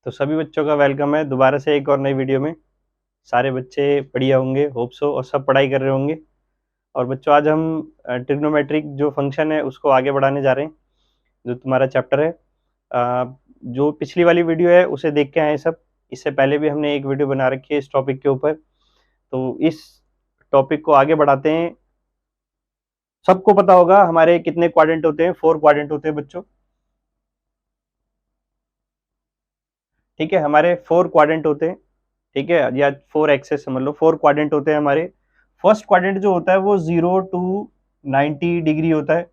तो सभी बच्चों का वेलकम है दोबारा से एक और नई वीडियो में। सारे बच्चे बढ़िया होंगे, होप सो, और सब पढ़ाई कर रहे होंगे। और बच्चों, आज हम ट्रिग्नोमेट्रिक जो फंक्शन है उसको आगे बढ़ाने जा रहे हैं, जो तुम्हारा चैप्टर है। जो पिछली वाली वीडियो है उसे देख के आए सब। इससे पहले भी हमने एक वीडियो बना रखी है इस टॉपिक के ऊपर। तो इस टॉपिक को आगे बढ़ाते हैं। सबको पता होगा हमारे कितने क्वाड्रेंट होते हैं, 4 क्वाड्रेंट होते हैं बच्चों। ठीक है, हमारे 4 क्वाड्रेंट होते हैं। ठीक है, या 4 एक्सेस समझ लो, 4 क्वाड्रेंट होते हैं हमारे। फर्स्ट क्वाड्रेंट जो होता है वो 0 टू 90 डिग्री होता है।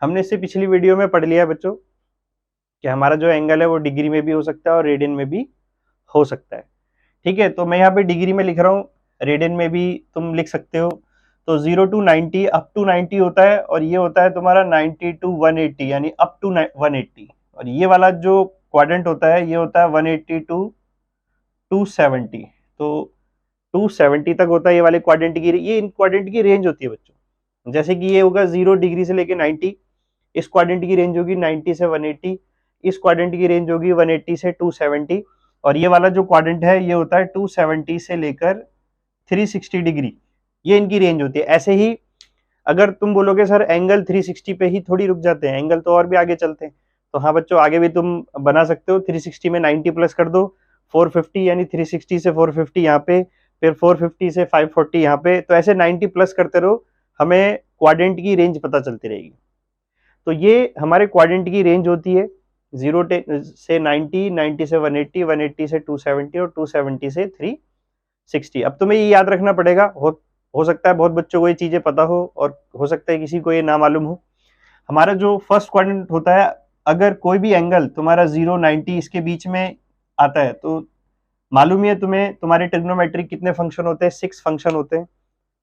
हमने इससे पिछली वीडियो में पढ़ लिया है बच्चों कि हमारा जो एंगल है वो डिग्री में भी हो सकता है और रेडियन में भी हो सकता है। ठीक है, तो मैं यहाँ पे डिग्री में लिख रहा हूँ, रेडियन में भी तुम लिख सकते हो। तो 0 टू 90, अप टू 90 होता है, और ये होता है तुम्हारा 90 टू 180, यानी अप टू 180। और ये वाला जो क्वाड्रेंट होता है ये होता है 180 टू 270। तो 270 तक होता है ये वाले क्वाड्रेंट की, ये इन क्वाड्रेंट की रेंज होती है बच्चों। जैसे कि ये होगा 0 डिग्री से लेके 90, इस क्वाड्रेंट की रेंज होगी 90 से 180, इस क्वाड्रेंट की रेंज होगी 180 से 270, और ये वाला जो क्वाड्रेंट है ये होता है 270 से लेकर 360 डिग्री। ये इनकी रेंज होती है। ऐसे ही अगर तुम बोलोगे सर एंगल 360 पे ही थोड़ी रुक जाते हैं, एंगल तो और भी आगे चलते हैं। तो हाँ बच्चों, आगे भी तुम बना सकते हो। 360 में 90 प्लस कर दो, 450, यानी 360 से 450 यहाँ पे, फिर 450 से 540 यहाँ पे। तो ऐसे 90 प्लस करते रहो, हमें क्वाड्रेंट की रेंज पता चलती रहेगी। तो ये हमारे क्वाड्रेंट की रेंज होती है 0 से 90, 90 से 180, 180 से 270 और 270 से 360। अब तुम्हें ये याद रखना पड़ेगा। हो सकता है बहुत बच्चों को ये चीजें पता हो और हो सकता है किसी को ये ना मालूम हो। हमारा जो फर्स्ट क्वाड्रेंट होता है, अगर कोई भी एंगल तुम्हारा 0 90 इसके बीच में आता है, तो मालूम ही है तुम्हें तुम्हारे ट्रिग्नोमेट्रिक कितने फंक्शन होते हैं, 6 फंक्शन होते हैं।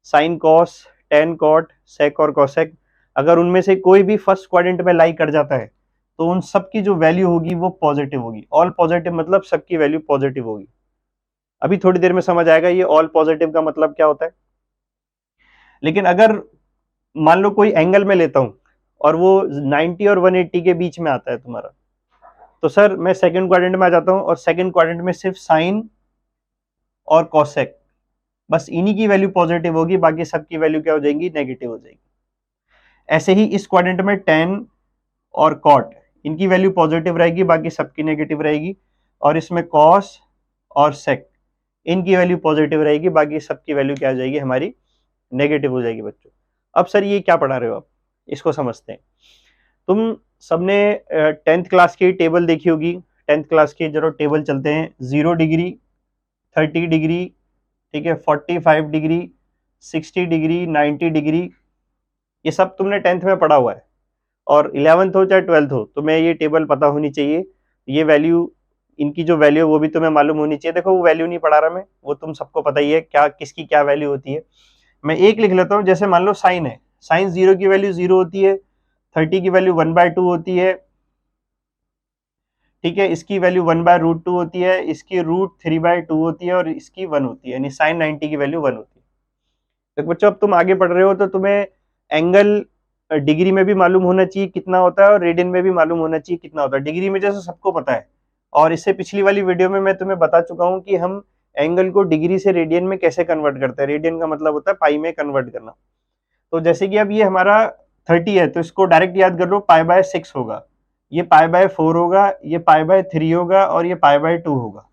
साइन, कॉस, टेन, कॉट, सेक और कॉसेक। अगर उनमें से कोई भी फर्स्ट क्वाड्रेंट में लाई कर जाता है तो उन सब की जो वैल्यू होगी वो पॉजिटिव होगी। ऑल पॉजिटिव मतलब सबकी वैल्यू पॉजिटिव होगी। अभी थोड़ी देर में समझ आएगा ये ऑल पॉजिटिव का मतलब क्या होता है। लेकिन अगर मान लो कोई एंगल में लेता हूं और वो 90 और 180 के बीच में आता है तुम्हारा, तो सर मैं सेकंड क्वाड्रेंट में आ जाता हूं, और सेकंड क्वाड्रेंट में सिर्फ साइन और कॉसेक, बस इन्हीं की वैल्यू पॉजिटिव होगी, बाकी सबकी वैल्यू क्या हो जाएगी, नेगेटिव हो जाएगी। ऐसे ही इस क्वाड्रेंट में टेन और कॉट, इनकी वैल्यू पॉजिटिव रहेगी, बाकी सबकी नेगेटिव रहेगी। और इसमें कॉस और सेक, इनकी वैल्यू पॉजिटिव रहेगी, बाकी सबकी वैल्यू क्या हो जाएगी, हमारी नेगेटिव हो जाएगी बच्चों। अब सर ये क्या पढ़ा रहे हो आप, इसको समझते हैं। तुम सबने 10th क्लास की टेबल देखी होगी। 10th क्लास की जरूर टेबल चलते हैं। 0 डिग्री, 30 डिग्री, ठीक है, 45 डिग्री, 60 डिग्री, 90 डिग्री, ये सब तुमने 10th में पढ़ा हुआ है। और 11th हो चाहे 12th हो, तुम्हें ये टेबल पता होनी चाहिए। ये वैल्यू, इनकी जो वैल्यू है वो भी तुम्हें मालूम होनी चाहिए। देखो वो वैल्यू नहीं पढ़ा रहा मैं, वो तुम सबको पता ही है क्या किसकी क्या वैल्यू होती है। मैं एक लिख लेता हूँ। जैसे मान लो साइन है, साइन 0 की वैल्यू 0 होती है, 30 की वैल्यू 1/2 होती है, ठीक है, इसकी वैल्यू 1/√2 होती है, इसकी √3/2 होती है, और इसकी 1 होती है, यानी साइन 90 की वैल्यू 1 होती है। तो बच्चों अब तुम आगे पढ़ रहे हो तो तुम्हें एंगल डिग्री में भी मालूम होना चाहिए कितना होता है, और रेडियन में भी मालूम होना चाहिए कितना होता है। डिग्री में जैसे सबको पता है, और इससे पिछली वाली वीडियो में मैं तुम्हें बता चुका हूं कि हम एंगल को डिग्री से रेडियन में कैसे कन्वर्ट करते हैं। रेडियन का मतलब होता है पाई में कन्वर्ट करना। तो जैसे कि अब ये हमारा 30 है, तो इसको डायरेक्ट याद कर लो, π/6 होगा, ये π/4 होगा, ये π/3 होगा, और ये π/2 होगा।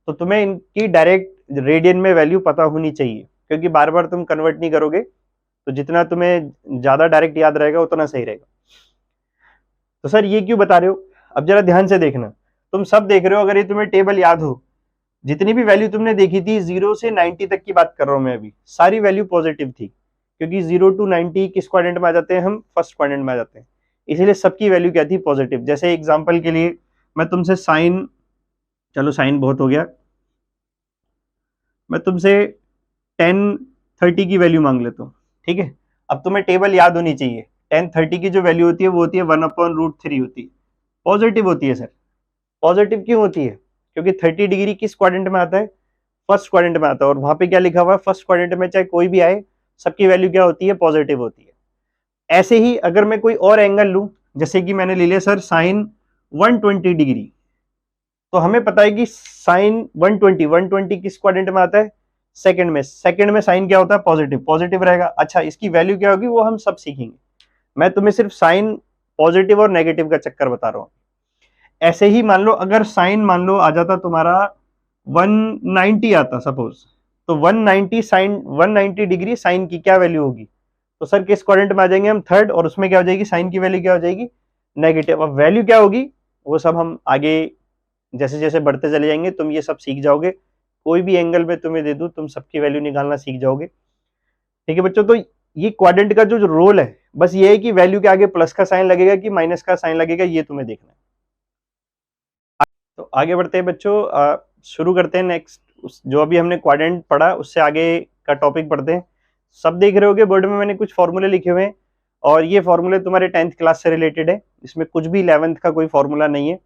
तो तुम्हें इनकी डायरेक्ट रेडियन में वैल्यू पता होनी चाहिए, क्योंकि बार बार तुम कन्वर्ट नहीं करोगे, तो जितना तुम्हें ज्यादा डायरेक्ट याद रहेगा उतना सही रहेगा। तो सर ये क्यों बता रहे हो, अब जरा ध्यान से देखना। तुम सब देख रहे हो, अगर ये तुम्हें टेबल याद हो, जितनी भी वैल्यू तुमने देखी थी 0 से 90 तक की बात कर रहा हूं मैं अभी, सारी वैल्यू पॉजिटिव थी, क्योंकि 0 टू 90 किस क्वाड्रेंट में आ जाते हैं, हम फर्स्ट क्वाड्रेंट में आ जाते हैं, इसीलिए सबकी वैल्यू क्या थी, पॉजिटिव। जैसे एग्जांपल के लिए मैं तुमसे साइन, चलो साइन बहुत हो गया, मैं तुमसे 10 30 की वैल्यू मांग लेता हूँ, ठीक है। अब तुम्हें टेबल याद होनी चाहिए। 10 30 की जो वैल्यू होती है वो होती है 1/√3 होती है, पॉजिटिव होती है। सर पॉजिटिव क्यों होती है, क्योंकि 30 डिग्री किस क्वाड्रेंट में आता है, फर्स्ट क्वाड्रेंट में आता है, और वहां पे क्या लिखा हुआ है, फर्स्ट क्वाड्रेंट में चाहे कोई भी आए, सबकी वैल्यू क्या होती है, पॉजिटिव होती है। ऐसे ही अगर मैं कोई और एंगल लूं, जैसे कि मैंने ले लिया सर साइन 120 डिग्री, तो हमें पता है कि साइन 120 किस क्वाड्रेंट में आता है, सेकंड में। सेकंड में साइन क्या होता है, पॉजिटिव, पॉजिटिव रहेगा। अच्छा, इसकी वैल्यू क्या होगी वो हम सब सीखेंगे, मैं तुम्हें सिर्फ साइन पॉजिटिव और नेगेटिव का चक्कर बता रहा हूं। ऐसे ही मान लो अगर साइन मान लो आ जाता तुम्हारा 190 आता सपोज, तो 190 साइन 190 डिग्री साइन की क्या वैल्यू होगी, तो सर किस क्वाड्रेंट में आ जाएंगे हम, थर्ड, और उसमें क्या हो जाएगी, साइन की वैल्यू क्या हो जाएगी, नेगेटिव। अब वैल्यू क्या होगी वो सब हम आगे जैसे जैसे बढ़ते चले जाएंगे तुम ये सब सीख जाओगे, कोई भी एंगल में तुम्हें दे दूं तुम सबकी वैल्यू निकालना सीख जाओगे। ठीक है बच्चों, तो ये क्वाड्रेंट का जो रोल है बस ये है कि वैल्यू के आगे प्लस का साइन लगेगा कि माइनस का साइन लगेगा, ये तुम्हें देखना है। तो आगे बढ़ते हैं बच्चों, शुरू करते हैं नेक्स्ट, जो अभी हमने क्वाड्रेंट पढ़ा उससे आगे का टॉपिक पढ़ते हैं। सब देख रहे होगे बोर्ड में मैंने कुछ फॉर्मूले लिखे हुए हैं, और ये फॉर्मूले तुम्हारे 10th क्लास से रिलेटेड है, इसमें कुछ भी 11th का कोई फॉर्मूला नहीं है।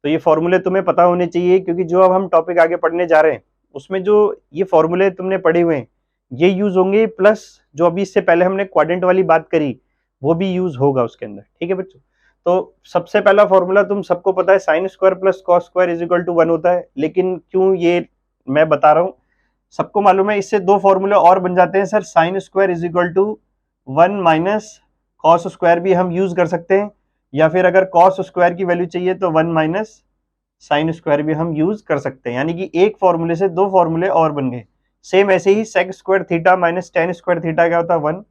तो ये फॉर्मूले तुम्हें पता होने चाहिए, क्योंकि जो अब हम टॉपिक आगे पढ़ने जा रहे हैं उसमें जो ये फॉर्मूले तुमने पढ़े हुए हैं ये यूज होंगे, प्लस जो अभी इससे पहले हमने क्वाड्रेंट वाली बात करी वो भी यूज होगा उसके अंदर। ठीक है बच्चों, तो सबसे पहला फॉर्मूला तुम सबको पता है, sine square plus cos square is equal to 1 होता है। लेकिन क्यों ये मैं बता रहा हूं, सबको मालूम है इससे दो फॉर्मूले और बन जाते हैं sir, sine square is equal to 1 minus cos square भी हम यूज कर सकते हैं, या फिर अगर कॉस स्क्वायर की वैल्यू चाहिए तो 1 माइनस साइन स्क्वायर भी हम यूज कर सकते हैं, यानी कि एक फॉर्मूले से दो फॉर्मूले और बन गए। सेम ऐसे ही sec square theta minus tan square theta क्या होता है, 1,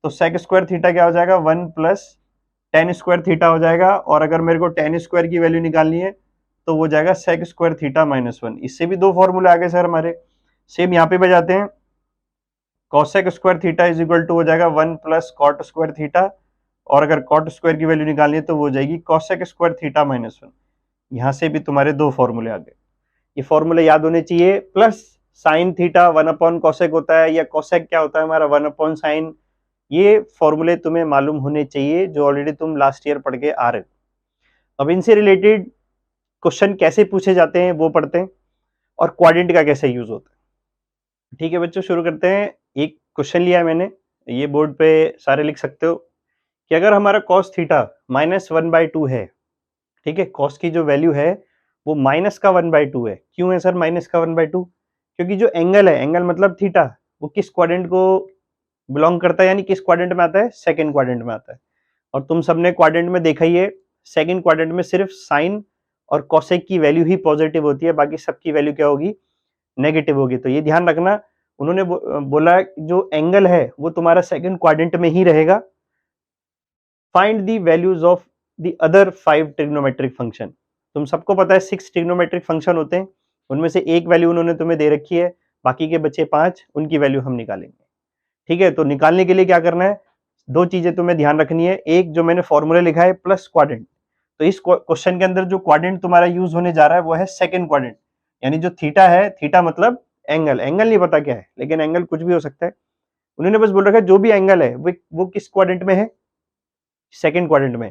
तो सेक स्क्वायर थीटा क्या हो जाएगा, 1 प्लस टेन स्क्वायर थीटा हो जाएगा। और अगर मेरे को टेन स्क्वायर की वैल्यू निकालनी है तो वो जाएगा सेक स्क्वायर थीटा माइनस 1। इससे भी दो फॉर्मूले आ गए सर हमारे। सेम यहाँ पे बजाते हैं, cosec square theta is equal to हो जाएगा 1 प्लस कॉट स्क्वायर थीटा, और अगर कॉट स्क्वायर की वैल्यू निकालनी है तो वो हो जाएगी कॉसेक स्क्वायर थीटा माइनस 1। यहाँ से भी तुम्हारे दो फॉर्मूले आ गए, ये फॉर्मूले याद होने चाहिए। Plus sine theta 1 upon cosec होता है, या कॉसेक क्या होता है हमारा 1 अपॉन साइन, ये फॉर्मूले तुम्हें मालूम होने चाहिए जो ऑलरेडी तुम लास्ट ईयर पढ़ के आ रहे हो। अब इनसे रिलेटेड क्वेश्चन कैसे पूछे जाते हैं वो पढ़ते हैं, और क्वाड्रेंट का कैसे यूज होता है। ठीक है बच्चों, शुरू करते हैं। एक क्वेश्चन लिया है मैंने, ये बोर्ड पे सारे लिख सकते हो, कि अगर हमारा कॉस थीटा -1/2 है, ठीक है, कॉस की जो वैल्यू है वो माइनस का 1/2 है। क्यों है सर माइनस का 1/2, क्योंकि जो एंगल है, एंगल मतलब थीटा, वो किस क्वाड्रेंट को बिलोंग करता है, यानी किस क्वाड्रेंट में आता है, सेकंड क्वाड्रेंट में आता है। और तुम सबने क्वाड्रेंट में देखा ही है, सेकंड क्वाड्रेंट में सिर्फ साइन और कॉसेक की वैल्यू ही पॉजिटिव होती है, बाकी सबकी वैल्यू क्या होगी, नेगेटिव होगी। तो ये ध्यान रखना, उन्होंने बोला जो एंगल है वो तुम्हारा सेकंड क्वाड्रेंट में ही रहेगा। Find the values of the other 5 trigonometric function. तुम सबको पता है 6 ट्रिग्नोमेट्रिक फंक्शन होते हैं, उनमें से एक वैल्यू उन्होंने तुम्हें दे रखी है, बाकी के बचे 5, उनकी वैल्यू हम निकालेंगे। ठीक है, तो निकालने के लिए क्या करना है, दो चीजें तुम्हें ध्यान रखनी है। एक जो मैंने फॉर्मूला लिखा है प्लस क्वाड्रेंट, तो इस क्वेश्चन के अंदर जो क्वाड्रेंट तुम्हारा यूज होने जा रहा है वो है सेकंड क्वाड्रेंट, यानी जो थीटा है, थीटा मतलब एंगल, एंगल नहीं पता क्या है लेकिन एंगल कुछ भी हो सकता है। उन्होंने बस बोल रखा है जो भी एंगल है वो किस क्वाड्रेंट में है, सेकंड क्वाड्रेंट में।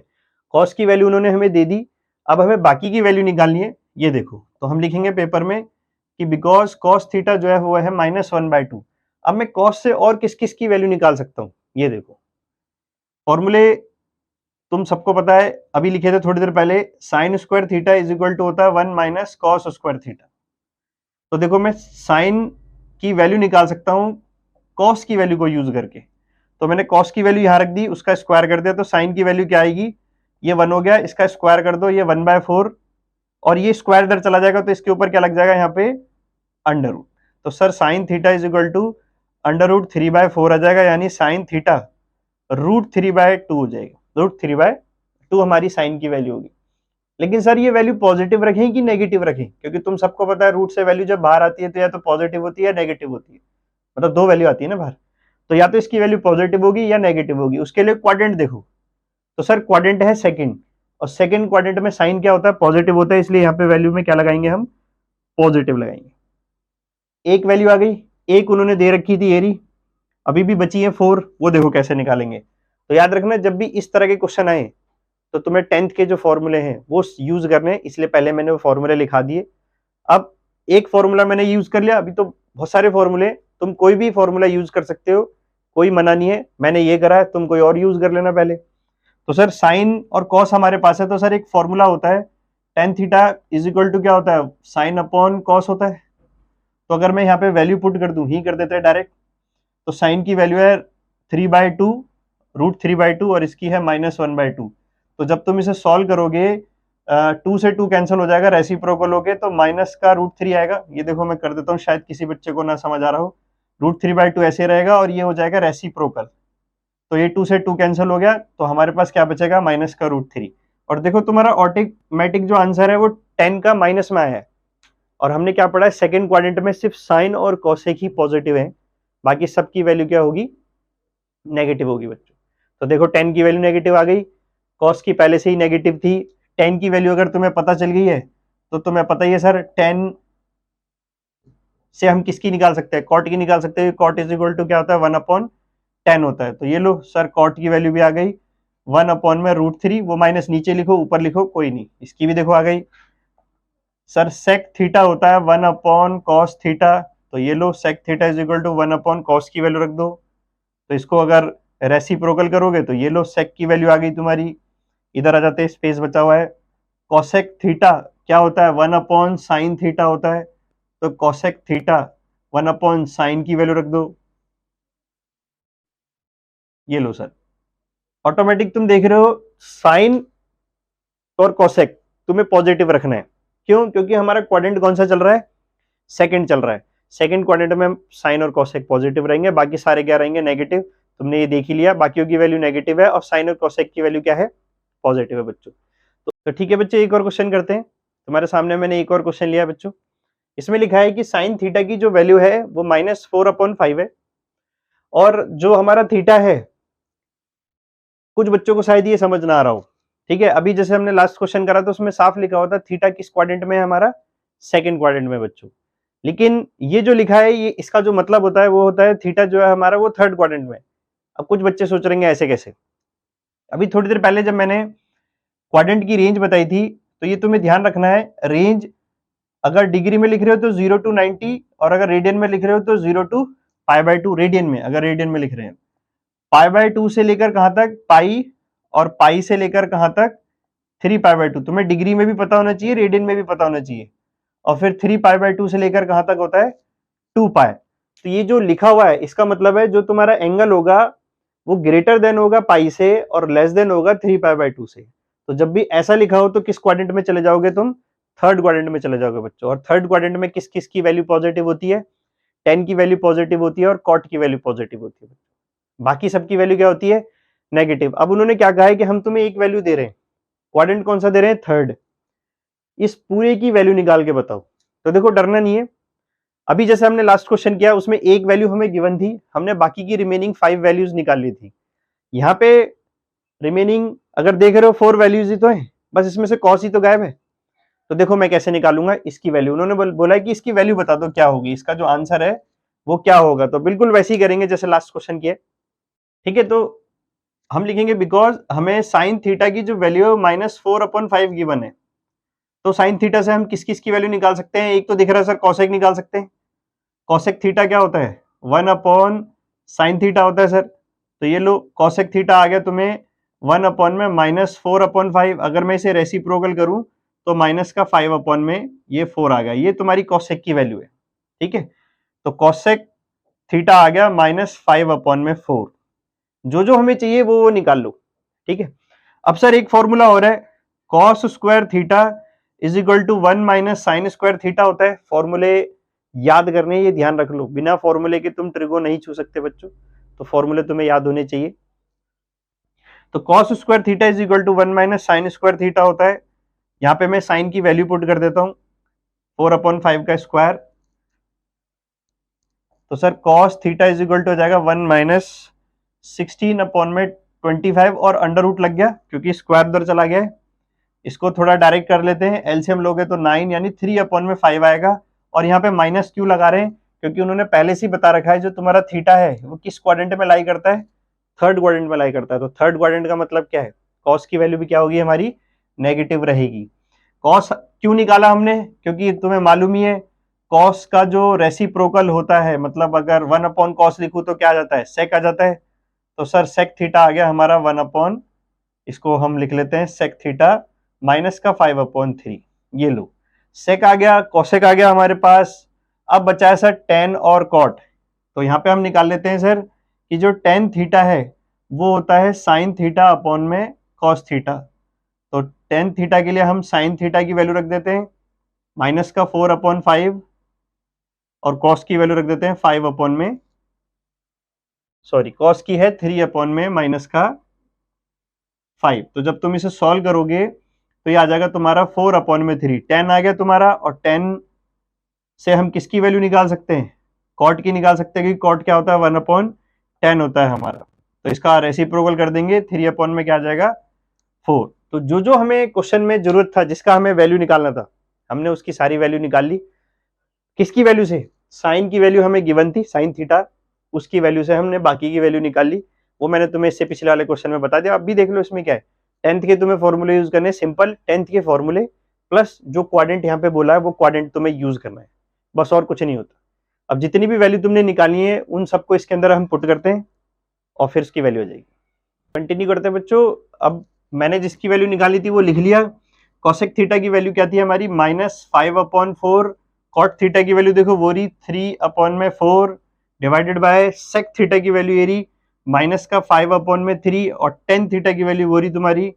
कॉस की वैल्यू उन्होंने हमें दे दी, अब हमें बाकी की वैल्यू निकालनी है। ये देखो, तो हम लिखेंगे पेपर में कि बिकॉज कॉस थीटा जो है वो है -1/2। अब मैं कॉस से और किस किस की वैल्यू निकाल सकता हूं, ये देखो फॉर्मूले तुम सबको पता है, अभी लिखे थे थोड़ी देर पहले, sine square theta is equal to होता है 1 माइनस कॉस स्क्वायर थीटा। तो देखो मैं साइन की वैल्यू निकाल सकता हूं कॉस की वैल्यू को यूज करके, तो मैंने कॉस की वैल्यू यहां रख दी, उसका स्क्वायर कर दिया, तो साइन की वैल्यू क्या आएगी, ये 1 हो गया, इसका स्क्वायर कर दो, ये 1/4, और ये स्क्वायर इधर चला जाएगा तो इसके ऊपर क्या लग जाएगा यहाँ पे, अंडर रूट। तो sir sine theta is equal to √3/4 आ जाएगा, यानी साइन थीटा √3/2 हो जाएगा। √3/2 हमारी साइन की वैल्यू होगी। लेकिन सर ये वैल्यू पॉजिटिव रखें कि नेगेटिव रखें, क्योंकि तुम सबको पता है रूट से वैल्यू जब बाहर आती है तो या तो पॉजिटिव होती है या नेगेटिव होती है, मतलब दो वैल्यू आती है ना बाहर, तो या तो इसकी वैल्यू पॉजिटिव होगी या नेगेटिव होगी। उसके लिए क्वाड्रेंट देखो, तो सर क्वाड्रेंट है सेकंड, और सेकंड क्वाड्रेंट में साइन क्या होता है, पॉजिटिव होता है, इसलिए यहाँ पे वैल्यू में क्या लगाएंगे हम, पॉजिटिव लगाएंगे। एक वैल्यू आ गई, एक उन्होंने दे रखी थी एरी, अभी भी बची है 4, वो देखो कैसे निकालेंगे। तो याद रखना जब भी इस तरह के क्वेश्चन आए तो तुम्हें 10th के जो फॉर्मूले हैं वो यूज करने हैं, इसलिए पहले मैंने वो फॉर्मूले लिखा दिए। अब एक फॉर्मूला मैंने यूज कर लिया, अभी तो बहुत सारे फॉर्मूले, तुम कोई भी फॉर्मूला यूज कर सकते हो, कोई मना नहीं है, मैंने ये करा है, तुम कोई और यूज कर लेना पहले। तो सर साइन और कॉस हमारे पास है, तो सर एक फॉर्मूला होता है tan theta is equal to क्या होता है, साइन अपॉन कॉस होता है। तो अगर मैं यहाँ पे वैल्यू पुट कर दूं, ही कर देते हैं डायरेक्ट, तो साइन की वैल्यू है 3/2 √3/2 और इसकी है -1/2। तो जब तुम इसे सॉल्व करोगे 2 से 2 कैंसिल हो जाएगा, रेसिप्रोकल हो के तो माइनस का √3 आएगा। ये देखो मैं कर देता हूँ, शायद किसी बच्चे को ना समझ आ रहा हो। √3/2 ऐसे रहेगा और ये हो जाएगा रेसिप्रोकल। तो ये 2 से 2 कैंसिल हो गया, तो हमारे पास क्या बचेगा, माइनस का √3। और देखो तुम्हारा ऑटोमेटिक जो आंसर है वो 10 का माइनस में आया है। और हमने क्या पढ़ा है, सेकंड क्वाड्रेंट में सिर्फ साइन और कोसेक ही पॉजिटिव है, बाकी सबकी वैल्यू क्या होगी, नेगेटिव होगी बच्चों। तो देखो 10 की वैल्यू नेगेटिव आ गई, कॉस की पहले से ही नेगेटिव थी। 10 की वैल्यू अगर तुम्हें पता चल गई है तो तुम्हें पता ही है सर 10 से हम किसकी निकाल सकते हैं, कॉट की निकाल सकते हैं। कॉट इज इक्वल टू क्या होता है, 1/10 होता है। तो ये लो सर, कॉट की वैल्यू भी आ गई 1/√3। वो माइनस नीचे लिखो ऊपर लिखो कोई नहीं, इसकी भी देखो आ गई। सर सेक थीटा होता है 1/cos थीटा। तो ये लो sec theta is equal to 1/cos की वैल्यू रख दो। तो इसको अगर रेसिप्रोकल करोगे तो ये लो सेक की वैल्यू आ गई तुम्हारी। इधर आ जाते हैं, स्पेस बचा हुआ है। कॉसेक थीटा क्या होता है, 1/sin थीटा होता है। तो कॉसेक थीटा 1/sin की वैल्यू रख दो। ये लो सर, ऑटोमेटिक तुम देख रहे हो साइन और कॉसेक तुम्हें पॉजिटिव रखना है। क्यों, क्योंकि हमारा क्वाड्रेंट कौन सा चल रहा है, सेकंड चल रहा है। सेकंड क्वाड्रेंट में साइन और कॉसेक पॉजिटिव रहेंगे, बाकी सारे क्या रहेंगे, नेगेटिव। तुमने ये देख ही लिया, बाकियों की वैल्यू नेगेटिव है और साइन और कॉसेक की वैल्यू क्या है, पॉजिटिव है बच्चों। तो ठीक है बच्चे, एक और क्वेश्चन करते हैं। तुम्हारे सामने मैंने एक और क्वेश्चन लिया बच्चों। इसमें लिखा है कि साइन थीटा की जो वैल्यू है वो -4/5 है, और जो हमारा थीटा है, कुछ बच्चों को शायद ये समझ ना आ रहा हो। ठीक है, अभी जैसे हमने लास्ट क्वेश्चन करा तो उसमें साफ लिखा होता थीटा किस क्वाड्रेंट में है, हमारा सेकंड क्वाड्रेंट में बच्चों। लेकिन ये जो लिखा है, ये इसका जो मतलब होता है वो होता है थीटा जो है हमारा वो थर्ड क्वाड्रेंट में। अब कुछ बच्चे सोच रहे हैं ऐसे कैसे। अभी थोड़ी देर पहले जब मैंने क्वाड्रेंट की रेंज बताई थी, तो ये तुम्हें ध्यान रखना है, रेंज अगर डिग्री में लिख रहे हो तो 0 to 90, और अगर रेडियन में लिख रहे हो तो 0 to π/2। रेडियन में, अगर रेडियन में लिख रहे हैं π/2 से लेकर कहां तक, पाई, और पाई से लेकर कहां तक, 3π/2। तुम्हें डिग्री में भी पता होना चाहिए, रेडियन में भी पता होना चाहिए। और फिर 3π/2 से लेकर कहां तक होता है, 2π। तो ये जो लिखा हुआ है इसका मतलब है जो तुम्हारा एंगल होगा वो ग्रेटर देन होगा पाई से और लेस देन होगा 3π/2 से। तो जब भी ऐसा लिखा हो तो किस क्वाड्रेंट में चले जाओगे तुम, थर्ड क्वाड्रेंट में चले जाओगे बच्चों। और थर्ड क्वाड्रेंट में किस किस की वैल्यू पॉजिटिव होती है, 10 की वैल्यू पॉजिटिव होती है और कॉट की वैल्यू पॉजिटिव होती है। बाकी सबकी वैल्यू क्या होती है, नेगेटिव। अब उन्होंने क्या कहा है कि हम तुम्हें एक वैल्यू दे रहे हैं, क्वाड्रेंट कौन सा दे रहे हैं, थर्ड। इस पूरे की वैल्यू निकाल के बताओ। तो देखो डरना नहीं है, अभी जैसे हमने लास्ट क्वेश्चन किया उसमें एक वैल्यू हमें गिवन थी, हमने बाकी की रिमेनिंग 5 वैल्यूज निकाल ली थी। यहाँ पे रिमेनिंग अगर देख रहे हो 4 वैल्यूज ही तो है, बस इसमें से कॉस ही तो गायब है। तो देखो मैं कैसे निकालूंगा इसकी वैल्यू। उन्होंने बोला है कि इसकी वैल्यू बता दो क्या होगी, इसका जो आंसर है वो क्या होगा। तो बिल्कुल वैसे ही करेंगे जैसे लास्ट क्वेश्चन किया। ठीक है, तो हम लिखेंगे बिकॉज हमें साइन थीटा की जो वैल्यू है -4/5 गिवन है। तो साइन थीटा से हम किस किस की वैल्यू निकाल सकते हैं, एक तो दिख रहा है सर कॉसेक निकाल सकते हैं। कॉसेक थीटा क्या होता है, 1/sin थीटा होता है सर। तो ये लो कॉसेक थीटा आ गया तुम्हें 1 में -4/5। अगर मैं इसे रेसिप्रोकल करूं तो माइनस का 5 में ये 4 आ गया, ये तुम्हारी कॉसेक की वैल्यू है। ठीक है, तो कॉसेक थीटा आ गया -5/4। जो जो हमें चाहिए वो निकाल लो। ठीक है, अब सर एक फॉर्मूला हो रहा है, cos square theta is equal to 1 - sine square theta होता है। फॉर्मूले याद करने, ये ध्यान रख लो, बिना फॉर्मूले के तुम ट्रिगो नहीं छू सकते बच्चों, तो फॉर्मूले तुम्हें याद होने चाहिए। तो cos square theta is equal to 1 - sine square theta होता है। यहाँ पे मैं साइन की वैल्यू पुट कर देता हूं, 4/5 का स्क्वायर। तो sir cos theta is equal to हो जाएगा 1 - 16/25, और अंडर रूट लग गया क्योंकि स्क्वायर उधर चला गया है। इसको थोड़ा डायरेक्ट कर लेते हैं, एलसीएम लोगे तो 9 यानी 3/5 आएगा। और यहाँ पे माइनस क्यों लगा रहे हैं, क्योंकि उन्होंने पहले से ही बता रखा है जो तुम्हारा थीटा है वो किस क्वाड्रेंट में लाई करता है, थर्ड क्वाड्रेंट में लाई करता है। तो थर्ड क्वाड्रेंट का मतलब क्या है, कॉस की वैल्यू भी क्या होगी हमारी, नेगेटिव रहेगी। कॉस क्यों निकाला हमने, क्योंकि तुम्हें मालूम ही है कॉस का जो रेसिप्रोकल होता है, मतलब अगर 1/cos लिखूं तो क्या आ जाता है, सेक आ जाता है। तो सर सेक थीटा आ गया हमारा 1/, इसको हम लिख लेते हैं सेक थीटा माइनस का 5/3, ये लो। सेक आ गया, कोसेक आ गया हमारे पास। अब बचा है सर टेन और कॉट। तो यहाँ पे हम निकाल लेते हैं सर कि जो टेन थीटा है वो होता है साइन थीटा अपॉन में कॉस थीटा। तो टेन थीटा के लिए हम साइन थीटा की वैल्यू रख देते हैं माइनस का 4/5 और कॉस की वैल्यू रख देते हैं 5/, सॉरी कॉस की है 3/, माइनस का 5। तो जब तुम इसे सॉल्व करोगे तो ये आ जाएगा तुम्हारा 4/3। 10 आ गया तुम्हारा, और 10 से हम किसकी वैल्यू निकाल सकते हैं? कॉट की निकाल सकते हैं, क्योंकि कॉट क्या होता है 1/10 होता है हमारा। तो इसका रेसिप्रोकल कर देंगे, 3/, में क्या आ जाएगा 4। तो जो जो हमें क्वेश्चन में जरूरत था, जिसका हमें वैल्यू निकालना था, हमने उसकी सारी वैल्यू निकाल ली। किसकी वैल्यू से? साइन की वैल्यू हमें गिवन थी, साइन थीटा, उसकी वैल्यू से हमने बाकी की वैल्यू निकाल ली। वो मैंने तुम्हें इससे पिछले वाले क्वेश्चन में बता दिया। अब भी देख लो इसमें क्या है। टेंथ के तुम्हें फॉर्मूले यूज करने, सिंपल टेंथ के फॉर्मूले प्लस जो क्वाड्रेंट यहाँ पे बोला है वो क्वाड्रेंट तुम्हें यूज करना है, बस और कुछ नहीं होता। अब जितनी भी वैल्यू तुमने निकाली है उन सबको इसके अंदर हम पुट करते हैं और फिर इसकी वैल्यू आ जाएगी। कंटिन्यू करते हैं बच्चों। अब मैंने जिसकी वैल्यू निकाली थी वो लिख लिया। कॉसेक थीटा की वैल्यू क्या थी हमारी? -5/4। कॉट थीटा की वैल्यू देखो वो रही 3/4 डिवाइडेड बाय सेक थीटा की वैल्यू ये रही माइनस का 5/3, और टेन थीटा की वैल्यू वो रही तुम्हारी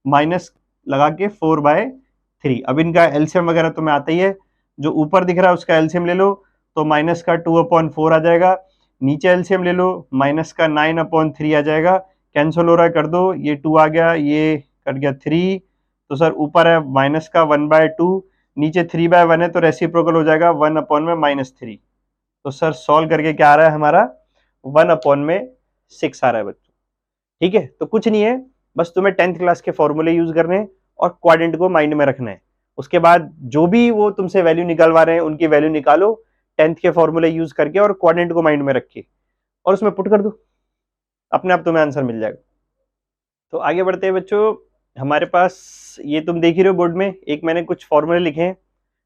माइनस लगा के 4/3। अब इनका एलसीएम वगैरह तुम्हें आता ही है, जो ऊपर दिख रहा है उसका एलसीएम ले लो तो माइनस का 2/4 आ जाएगा। नीचे एलसीएम ले लो, माइनस का 9/3 आ जाएगा। कैंसिल हो रहा है, कर दो, ये 2 आ गया, ये कट गया 3। तो सर ऊपर है माइनस का 1/2, नीचे 3/1 है, तो रेसिप्रोकल हो जाएगा 1/-3। तो सर सॉल्व करके क्या आ रहा है हमारा? 1/6 आ रहा है बच्चों। ठीक है, तो कुछ नहीं है, बस तुम्हें 10th क्लास के फॉर्मूले यूज करने हैं और क्वाड्रेंट को माइंड में रखना है। उसके बाद जो भी वो तुमसे वैल्यू निकालवा रहे हैं उनकी वैल्यू निकालो 10th के फॉर्मूले यूज करके, और क्वाड्रेंट को माइंड में रख के, और उसमें पुट कर दो, अपने आप तुम्हें आंसर मिल जाएगा। तो आगे बढ़ते हैं बच्चों। हमारे पास ये तुम देख ही रहे हो बोर्ड में, एक मैंने कुछ फॉर्मूले लिखे हैं।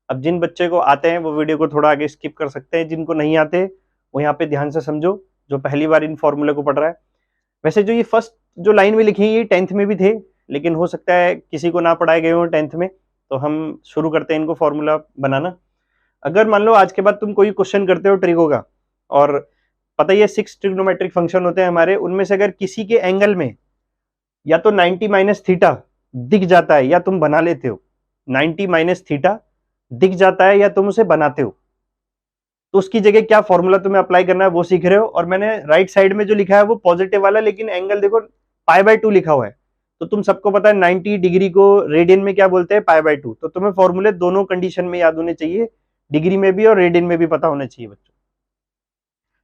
अब जिन बच्चे को आते हैं वो वीडियो को थोड़ा आगे स्किप कर सकते हैं, जिनको नहीं आते वो यहाँ पे ध्यान से समझो, जो पहली बार इन फॉर्मूले को पढ़ रहा है। वैसे जो ये फर्स्ट जो लाइन में लिखी है ये 10th में भी थे, लेकिन हो सकता है किसी को ना पढ़ाए गए हो 10th में, तो हम शुरू करते हैं इनको फॉर्मूला बनाना। अगर मान लो आज के बाद तुम कोई क्वेश्चन करते हो ट्रिगो का, और पता ही है 6 ट्रिग्नोमेट्रिक फंक्शन होते हैं हमारे, उनमें से अगर किसी के एंगल में या तो 90 माइनस थीटा दिख जाता है या तुम बना लेते हो, 90 माइनस थीटा दिख जाता है या तुम उसे बनाते हो, तो उसकी जगह क्या फॉर्मूला तुम्हें अप्लाई करना है वो सीख रहे हो। और मैंने राइट साइड में जो लिखा है वो पॉजिटिव वाला, लेकिन एंगल देखो π/2 लिखा हुआ है, तो तुम सबको पता है 90 डिग्री को रेडियन में क्या बोलते हैं? π/2। तो तुम्हें फॉर्मूले दोनों कंडीशन में याद होने चाहिए, डिग्री में भी और रेडियन में भी पता होना चाहिए बच्चों।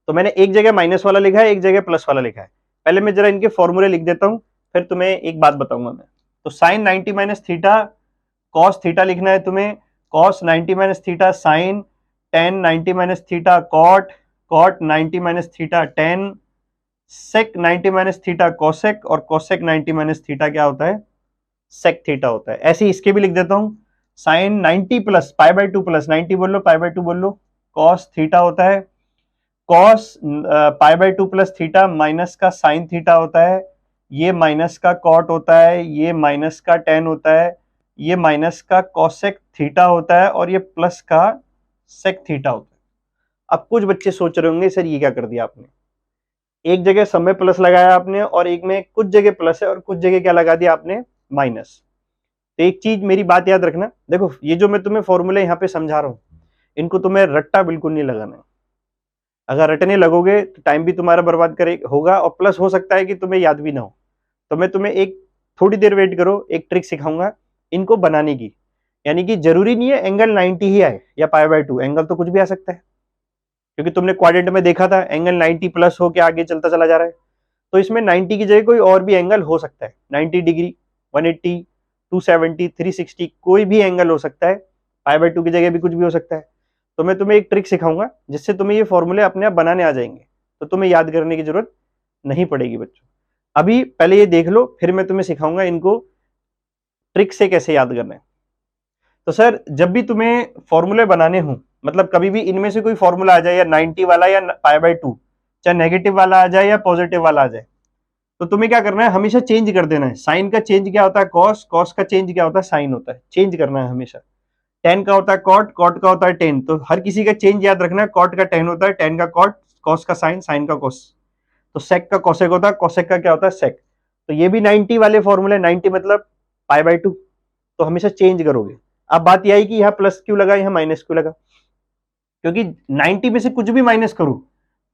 तो मैंने एक जगह माइनस वाला लिखा है, एक जगह प्लस वाला लिखा है। पहले मैं जरा इनके फॉर्मूले लिख देता हूं, फिर तुम्हें एक बात बताऊंगा मैं। तो sine 90 minus theta, cos theta लिखना है तुम्हें, cos 90 minus theta sine, tan 90 minus theta cot, cot 90 minus theta tan, sec 90 minus theta cosec, और कॉसेक 90 माइनस थीटा क्या होता है? सेक थीटा होता है। ऐसे ही इसके भी लिख देता हूं, साइन 90 प्लस π/2 प्लस 90 बोल लो, π/2 बोल लो, कॉस थीटा होता है, कॉस π/2 प्लस थीटा माइनस का साइन थीटा होता है, ये माइनस का कॉट होता है, ये माइनस का टेन होता है, ये माइनस का कॉसेक थीटा होता है, और ये प्लस का सेक थीटा होता है। अब कुछ बच्चे सोच रहे होंगे सर ये क्या कर दिया आपने, एक जगह सब में प्लस लगाया आपने और एक में कुछ जगह प्लस है और कुछ जगह क्या लगा दिया आपने? माइनस। तो एक चीज मेरी बात याद रखना, देखो ये जो मैं तुम्हें फॉर्मूले यहाँ पे समझा रहा हूँ, इनको तुम्हें रट्टा बिल्कुल नहीं लगाना है। अगर रटने लगोगे तो टाइम भी तुम्हारा बर्बाद करे होगा, और प्लस हो सकता है कि तुम्हें याद भी ना हो। तो मैं तुम्हें एक थोड़ी देर वेट करो, एक ट्रिक सिखाऊंगा इनको बनाने की। यानी कि जरूरी नहीं है एंगल 90 ही आए या π/2, एंगल तो कुछ भी आ सकता है, क्योंकि तुमने क्वाड्रेंट में देखा था एंगल 90 प्लस हो के आगे चलता चला जा रहा है। तो इसमें 90 की जगह कोई और भी एंगल हो सकता है, 90 डिग्री, 180, 270, 360, कोई भी एंगल हो सकता है। π/2 की जगह भी कुछ भी हो सकता है। तो मैं तुम्हें एक ट्रिक सिखाऊंगा जिससे तुम्हें ये फॉर्मूले अपने आप बनाने आ जाएंगे, तो तुम्हें याद करने की जरूरत नहीं पड़ेगी बच्चों। अभी पहले ये देख लो, फिर मैं तुम्हें सिखाऊंगा इनको ट्रिक से कैसे याद करना है। तो सर जब भी तुम्हें फॉर्मूले बनाने हो, मतलब कभी भी इनमें से कोई फॉर्मूला आ जाए, या 90 वाला या π/2, चाहे नेगेटिव वाला आ जाए या पॉजिटिव वाला आ जाए, तो तुम्हें क्या करना है, हमेशा चेंज कर देना है। साइन का चेंज क्या होता है कॉस, कॉस का चेंज क्या होता है साइन होता है, चेंज करना है हमेशा। टेन का होता है कॉट, कॉट का होता है टेन, तो हर किसी का चेंज याद रखना है। कॉट का टेन होता है, टेन का कॉट, कॉस का साइन, साइन का कॉस। तो सेक का कॉसेक होता है, कॉसेक का क्या होता है सेक। तो ये भी 90 वाले फॉर्मूले, 90 मतलब पाई बाय 2, तो हमेशा चेंज करोगे। अब बात यह आई कि यहाँ प्लस क्यों लगा, यहाँ माइनस क्यों लगा, क्योंकि 90 में से कुछ भी माइनस करूं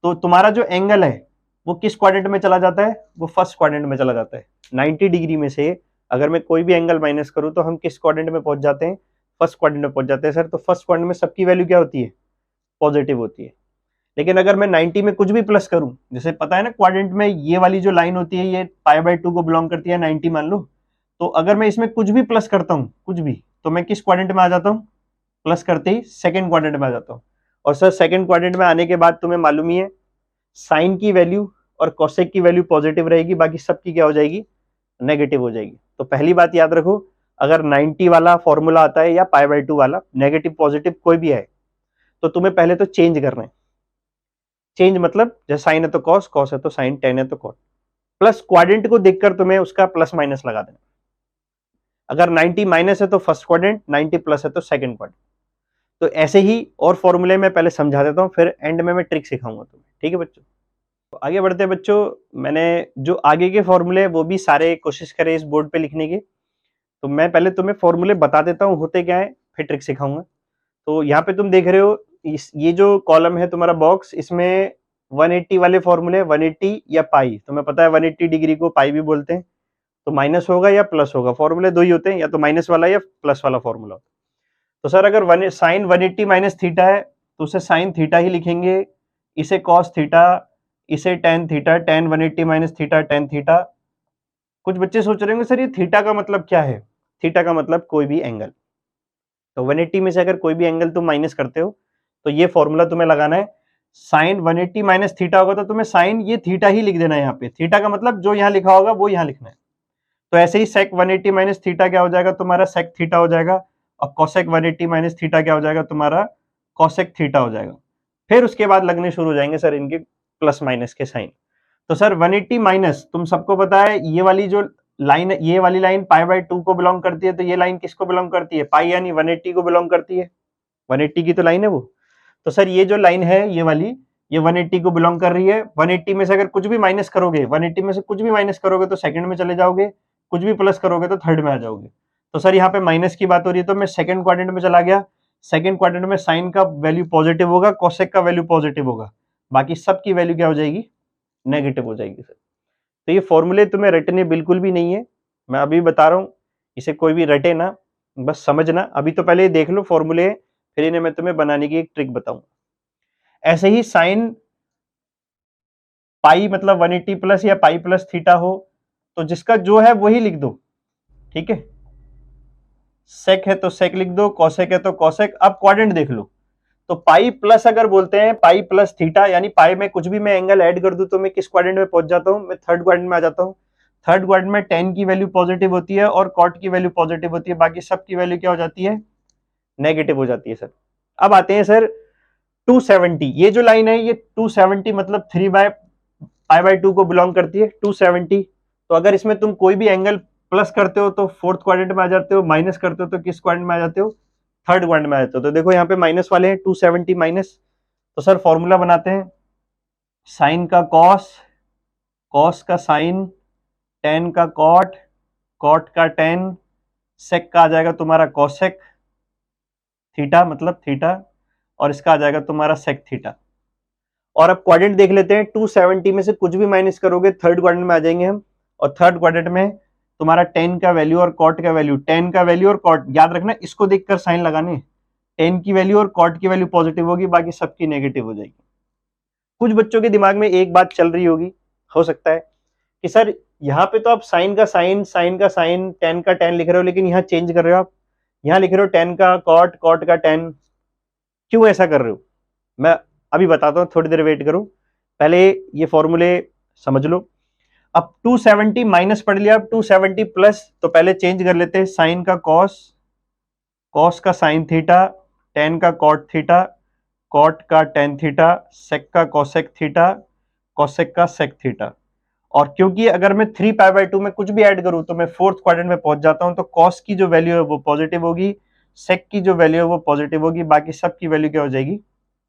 तो तुम्हारा जो एंगल है वो किस क्वाड्रेंट में चला जाता है, वो फर्स्ट क्वाड्रेंट में चला जाता है। 90 डिग्री में से अगर मैं कोई भी एंगल माइनस करूं तो हम किस क्वाड्रेंट में पहुंच जाते हैं, फर्स्ट क्वाड्रेंट में पहुंच जाते हैं सर। तो फर्स्ट क्वाड्रेंट में सबकी वैल्यू क्या होती है, पॉजिटिव होती है। लेकिन अगर मैं 90 में कुछ भी प्लस करूं, जैसे पता है ना क्वाड्रेंट में ये वाली जो लाइन होती है ये पाई बाय 2 को बिलोंग करती है, 90 मान लो। तो अगर मैं इसमें कुछ भी प्लस करता हूं, कुछ भी, तो मैं किस क्वाड्रेंट में आ जाता हूं, प्लस करते ही सेकंड क्वाड्रेंट में आ जाता हूं। और सर सेकंड क्वाड्रेंट में आने के बाद तुम्हें मालूम ही है साइन की वैल्यू और कोसेक की वैल्यू पॉजिटिव रहेगी, बाकी सबकी क्या हो जाएगी, नेगेटिव हो जाएगी। तो पहली बात याद रखो, अगर 90 वाला फॉर्मूला आता है या पाई बाय 2 वाला, नेगेटिव पॉजिटिव कोई भी है, तो तुम्हें पहले तो चेंज करना है। चेंज मतलब जैसे साइन है तो कॉस, कॉस है तो साइन, टेन है तो कॉट, प्लस क्वाड्रेंट को देखकर तुम्हें उसका प्लस माइनस लगा देना। अगर 90 माइनस है तो फर्स्ट क्वाड्रेंट, 90 प्लस है तो सेकंड क्वाड्रेंट। तो ऐसे ही और फॉर्मूले में पहले समझा देता हूं, फिर एंड में मैं ट्रिक सिखाऊंगा तुम्हें, ठीक है बच्चों। तो आगे बढ़ते हैं बच्चों, मैंने जो आगे के फॉर्मूले वो भी सारे कोशिश करे इस बोर्ड पे लिखने की। तो मैं पहले तुम्हें फॉर्मूले बता देता हूँ होते क्या है, फिर ट्रिक सिखाऊंगा। तो यहाँ पे तुम देख रहे हो ये जो कॉलम है तुम्हारा बॉक्स, इसमें 180 वाले फॉर्मूले, 180 या पाई, तुम्हें पता है 180 डिग्री को पाई भी बोलते हैं। तो माइनस होगा या प्लस होगा, फॉर्मूले दो ही होते हैं, या तो माइनस वाला या प्लस वाला फॉर्मूला होता है। तो सर अगर साइन 180 माइनस थीटा है तो उसे साइन थीटा ही लिखेंगे, इसे कॉस थीटा, इसे tan theta, ten 180 minus theta, tan theta. कुछ बच्चे सोच रहे होंगे सर ये थीटा का मतलब क्या है, थीटा का मतलब कोई भी एंगल। तो 180 में से अगर कोई भी एंगल तुम माइनस करते हो तो ये फॉर्मूला तुम्हें लगाना है। साइन 180 माइनस थीटा होगा तो तुम्हें साइन ये थीटा ही लिख देना है यहाँ पे। थीटा का मतलब जो यहाँ लिखा होगा वो यहाँ लिखना है। तो ऐसे ही सेक 180 माइनस थीटा क्या हो जाएगा तुम्हारा, सेक थीटा हो जाएगा। और कोसेक 180 माइनस थीटा क्या हो जाएगा तुम्हारा, कोसेक थीटा हो जाएगा। फिर उसके बाद लगने शुरू हो जाएंगे सर इनके प्लस माइनस के साइन। तो सर 180 माइनस, तुम सबको पता है ये वाली जो लाइन है, ये वाली लाइन पाई बाय 2 को बिलोंग करती है, तो ये लाइन किसको बिलोंग करती है, पाई यानी 180 को बिलोंग करती है। 180 की तो लाइन है वो। तो सर ये जो लाइन है ये वाली, ये 180 को बिलोंग कर रही है। 180 में से अगर कुछ भी माइनस करोगे, 180 में से कुछ भी माइनस करोगे तो सेकंड में चले जाओगे, कुछ भी प्लस करोगे तो थर्ड में आ जाओगे। तो सर यहाँ पे माइनस की बात हो रही है तो मैं सेकंड क्वाड्रेंट में चला गया। सेकंड क्वाड्रेंट में साइन का वैल्यू पॉजिटिव होगा, कोसेक का वैल्यू पॉजिटिव होगा, बाकी सबकी वैल्यू क्या हो जाएगी, नेगेटिव हो जाएगी सर। तो ये फॉर्मूले तुम्हें रटने बिल्कुल भी नहीं है, मैं अभी बता रहा हूँ, इसे कोई भी रटे ना, बस समझना। अभी तो पहले देख लो फॉर्मूले, फिर इन्हें मैं तुम्हें बनाने की एक ट्रिक बताऊंगा। ऐसे ही साइन पाई मतलब 180 प्लस या पाई प्लस थीटा हो तो जिसका जो है वही लिख दो, ठीक है। सेक है तो सेक लिख दो, कॉसेक है तो कॉसेक। अब क्वाड्रेंट देख लो, तो पाई प्लस अगर बोलते हैं, पाई प्लस थीटा यानी पाई में कुछ भी मैं एंगल ऐड कर दूं तो मैं किस क्वाड्रेंट में पहुंच जाता हूं, मैं थर्ड क्वाड्रेंट में आ जाता हूं। थर्ड क्वाड्रेंट में टेन की वैल्यू पॉजिटिव होती है और कॉट की वैल्यू पॉजिटिव होती है, बाकी सब की वैल्यू क्या हो जाती है, नेगेटिव हो जाती है सर। अब आते हैं सर 270, ये जो लाइन है ये 270 मतलब 3 बाय पाई बाय 2 को बिलोंग करती है 270। तो अगर इसमें तुम कोई भी एंगल प्लस करते हो तो फोर्थ क्वाड्रेंट में आ जाते हो, माइनस करते हो तो किस क्वाड्रेंट में आ जाते हो, थर्ड क्वाड्रेंट में आ जाते हो। तो देखो यहाँ पे माइनस वाले हैं 270 माइनस। तो सर फॉर्मूला बनाते हैं, साइन का कॉस, कॉस का साइन, टेन का कॉट, कॉट का टेन, सेक का आ जाएगा तुम्हारा कॉसेक थीटा मतलब थीटा, और इसका आ जाएगा तुम्हारा सेक थीटा। और अब क्वाड्रेंट देख लेते हैं, 270 में से कुछ भी माइनस करोगे थर्ड क्वाड्रेंट में आ जाएंगे हम। और थर्ड क्वाड्रेंट में तुम्हारा टेन का वैल्यू और कॉट का वैल्यू, टेन का वैल्यू और कॉट याद रखना, इसको देखकर साइन लगाने। टेन की वैल्यू और कॉट की वैल्यू पॉजिटिव होगी, बाकी सबकी नेगेटिव हो जाएगी। कुछ बच्चों के दिमाग में एक बात चल रही होगी, हो सकता है कि सर यहाँ पे तो आप साइन का साइन, साइन का साइन, टेन का टेन लिख रहे हो, लेकिन यहाँ चेंज कर रहे हो, आप यहाँ लिख रहे हो टेन का कॉट, कॉट का टेन, क्यों ऐसा कर रहे हो, मैं अभी बताता हूँ, थोड़ी देर वेट करो, पहले ये फॉर्मूले समझ लो। अब 270 माइनस पढ़ लिया, अब 270 प्लस, तो पहले चेंज कर लेते हैं, साइन का कॉस, कॉस का साइन थीटा, टेन का कॉट थीटा, कॉट का टेन थीटा, सेक का कॉसेक थीटा, कॉसेक का सेक थीटा। और क्योंकि अगर मैं 3π/2 में कुछ भी ऐड करूं तो मैं फोर्थ क्वाड्रेंट में पहुंच जाता हूं, तो कॉस की जो वैल्यू है वो पॉजिटिव होगी, सेक की जो वैल्यू है वो पॉजिटिव होगी, बाकी सब की वैल्यू क्या हो जाएगी,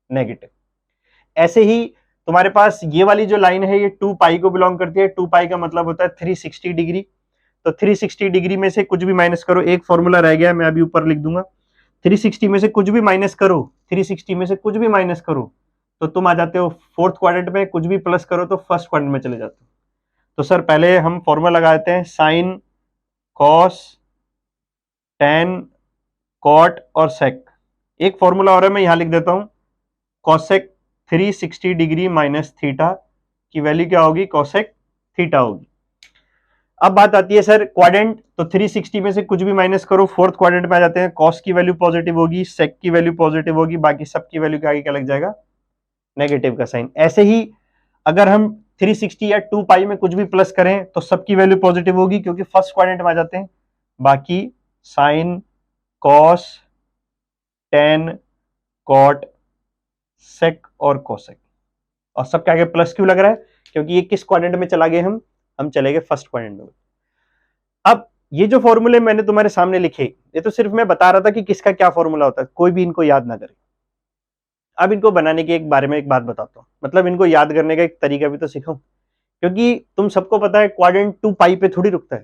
नेगेटिव। ऐसे ही तुम्हारे पास ये वाली जो लाइन है ये 2π को बिलोंग करती है। 2π का मतलब होता है 360 डिग्री। तो 360 डिग्री में से कुछ भी माइनस करो, एक फॉर्मूला रह गया, मैं अभी ऊपर लिख दूंगा। 360 में से कुछ भी माइनस करो, 360 में से कुछ भी माइनस करो तो तुम आ जाते हो फोर्थ क्वाड्रेंट में, कुछ भी प्लस करो तो फर्स्ट क्वाड्रेंट में चले जाते हो। तो सर पहले हम फॉर्मूला लगाते हैं, साइन, कॉस, टेन, कॉट और सेक। एक फॉर्मूला और है, मैं यहां लिख देता हूं, कॉसेक 360 डिग्री माइनस थीटा की वैल्यू क्या होगी, कॉसेक थीटा होगी। अब बात आती है सर क्वाड्रेंट, तो 360 में से कुछ भी माइनस करो, फोर्थ क्वाड्रेंट में आ जाते हैं, कॉस की वैल्यू पॉजिटिव होगी, सेक की वैल्यू पॉजिटिव होगी, बाकी सब की वैल्यू के आगे क्या लग जाएगा, नेगेटिव का साइन। ऐसे ही अगर हम 360 या 2π में कुछ भी प्लस करें तो सबकी वैल्यू पॉजिटिव होगी क्योंकि फर्स्ट क्वाड्रेंट में आ जाते हैं, बाकी साइन, कॉस, टेन, कॉट, सेक और कोसेक, और सबके आगे प्लस क्यों लग रहा है, क्योंकि ये किस क्वाड्रेंट में चला गए, हम चले गए फर्स्ट क्वाड्रेंट में। अब ये जो फॉर्मूले मैंने तुम्हारे सामने लिखे, ये तो सिर्फ मैं बता रहा था कि किसका क्या फॉर्मूला होता है, कोई भी इनको याद ना करे। अब इनको बनाने के बारे में एक बात बताता हूँ, मतलब इनको याद करने का एक तरीका भी तो सिखाऊं, क्योंकि तुम सबको पता है क्वाड्रेंट 2π पे थोड़ी रुकता है,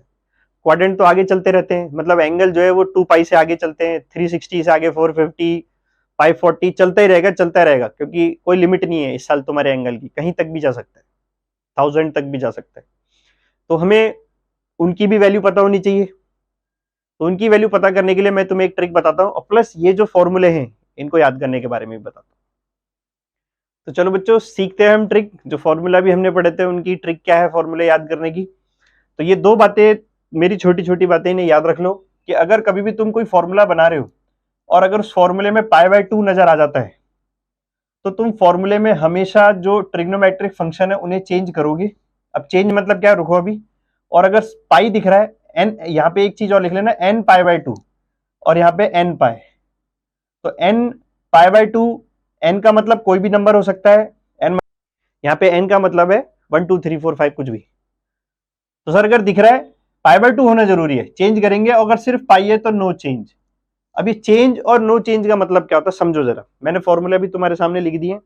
क्वाड्रेंट तो आगे चलते रहते हैं, मतलब एंगल जो है वो 2π से आगे चलते हैं, 360 से आगे 450, 540 चलता ही रहेगा, चलता रहेगा, क्योंकि कोई लिमिट नहीं है इस साल तुम्हारे एंगल की, कहीं तक भी जा सकता है, 1000 तक भी जा सकता है। तो हमें उनकी भी वैल्यू पता होनी चाहिए, तो उनकी वैल्यू पता करने के लिए मैं तुम्हें एक ट्रिक बताता हूँ, और प्लस ये जो फॉर्मूले हैं इनको याद करने के बारे में भी बताता हूँ। तो चलो बच्चों सीखते हैं हम ट्रिक, जो फॉर्मूला भी हमने पढ़े थे उनकी ट्रिक क्या है फॉर्मूले याद करने की। तो ये दो बातें, मेरी छोटी छोटी बातें, इन्हें याद रख लो कि अगर कभी भी तुम कोई फॉर्मूला बना रहे हो और अगर उस फॉर्मूले में π/2 नजर आ जाता है तो तुम फॉर्मूले में हमेशा जो ट्रिग्नोमेट्रिक फंक्शन है उन्हें चेंज करोगे। अब चेंज मतलब क्या, रुको अभी, और अगर पाई दिख रहा है n, यहाँ पे एक चीज और लिख लेना, n π/2 और यहाँ पे nπ, तो n π/2, n का मतलब कोई भी नंबर हो सकता है, n यहाँ पे n का मतलब है 1 2 3 4 5 कुछ भी। तो सर अगर दिख रहा है π/2 होना जरूरी है, चेंज करेंगे, अगर सिर्फ पाई है तो नो चेंज। अभी चेंज और नो चेंज का मतलब क्या होता है समझो जरा, मैंने फॉर्मूला भी तुम्हारे सामने लिख दिए,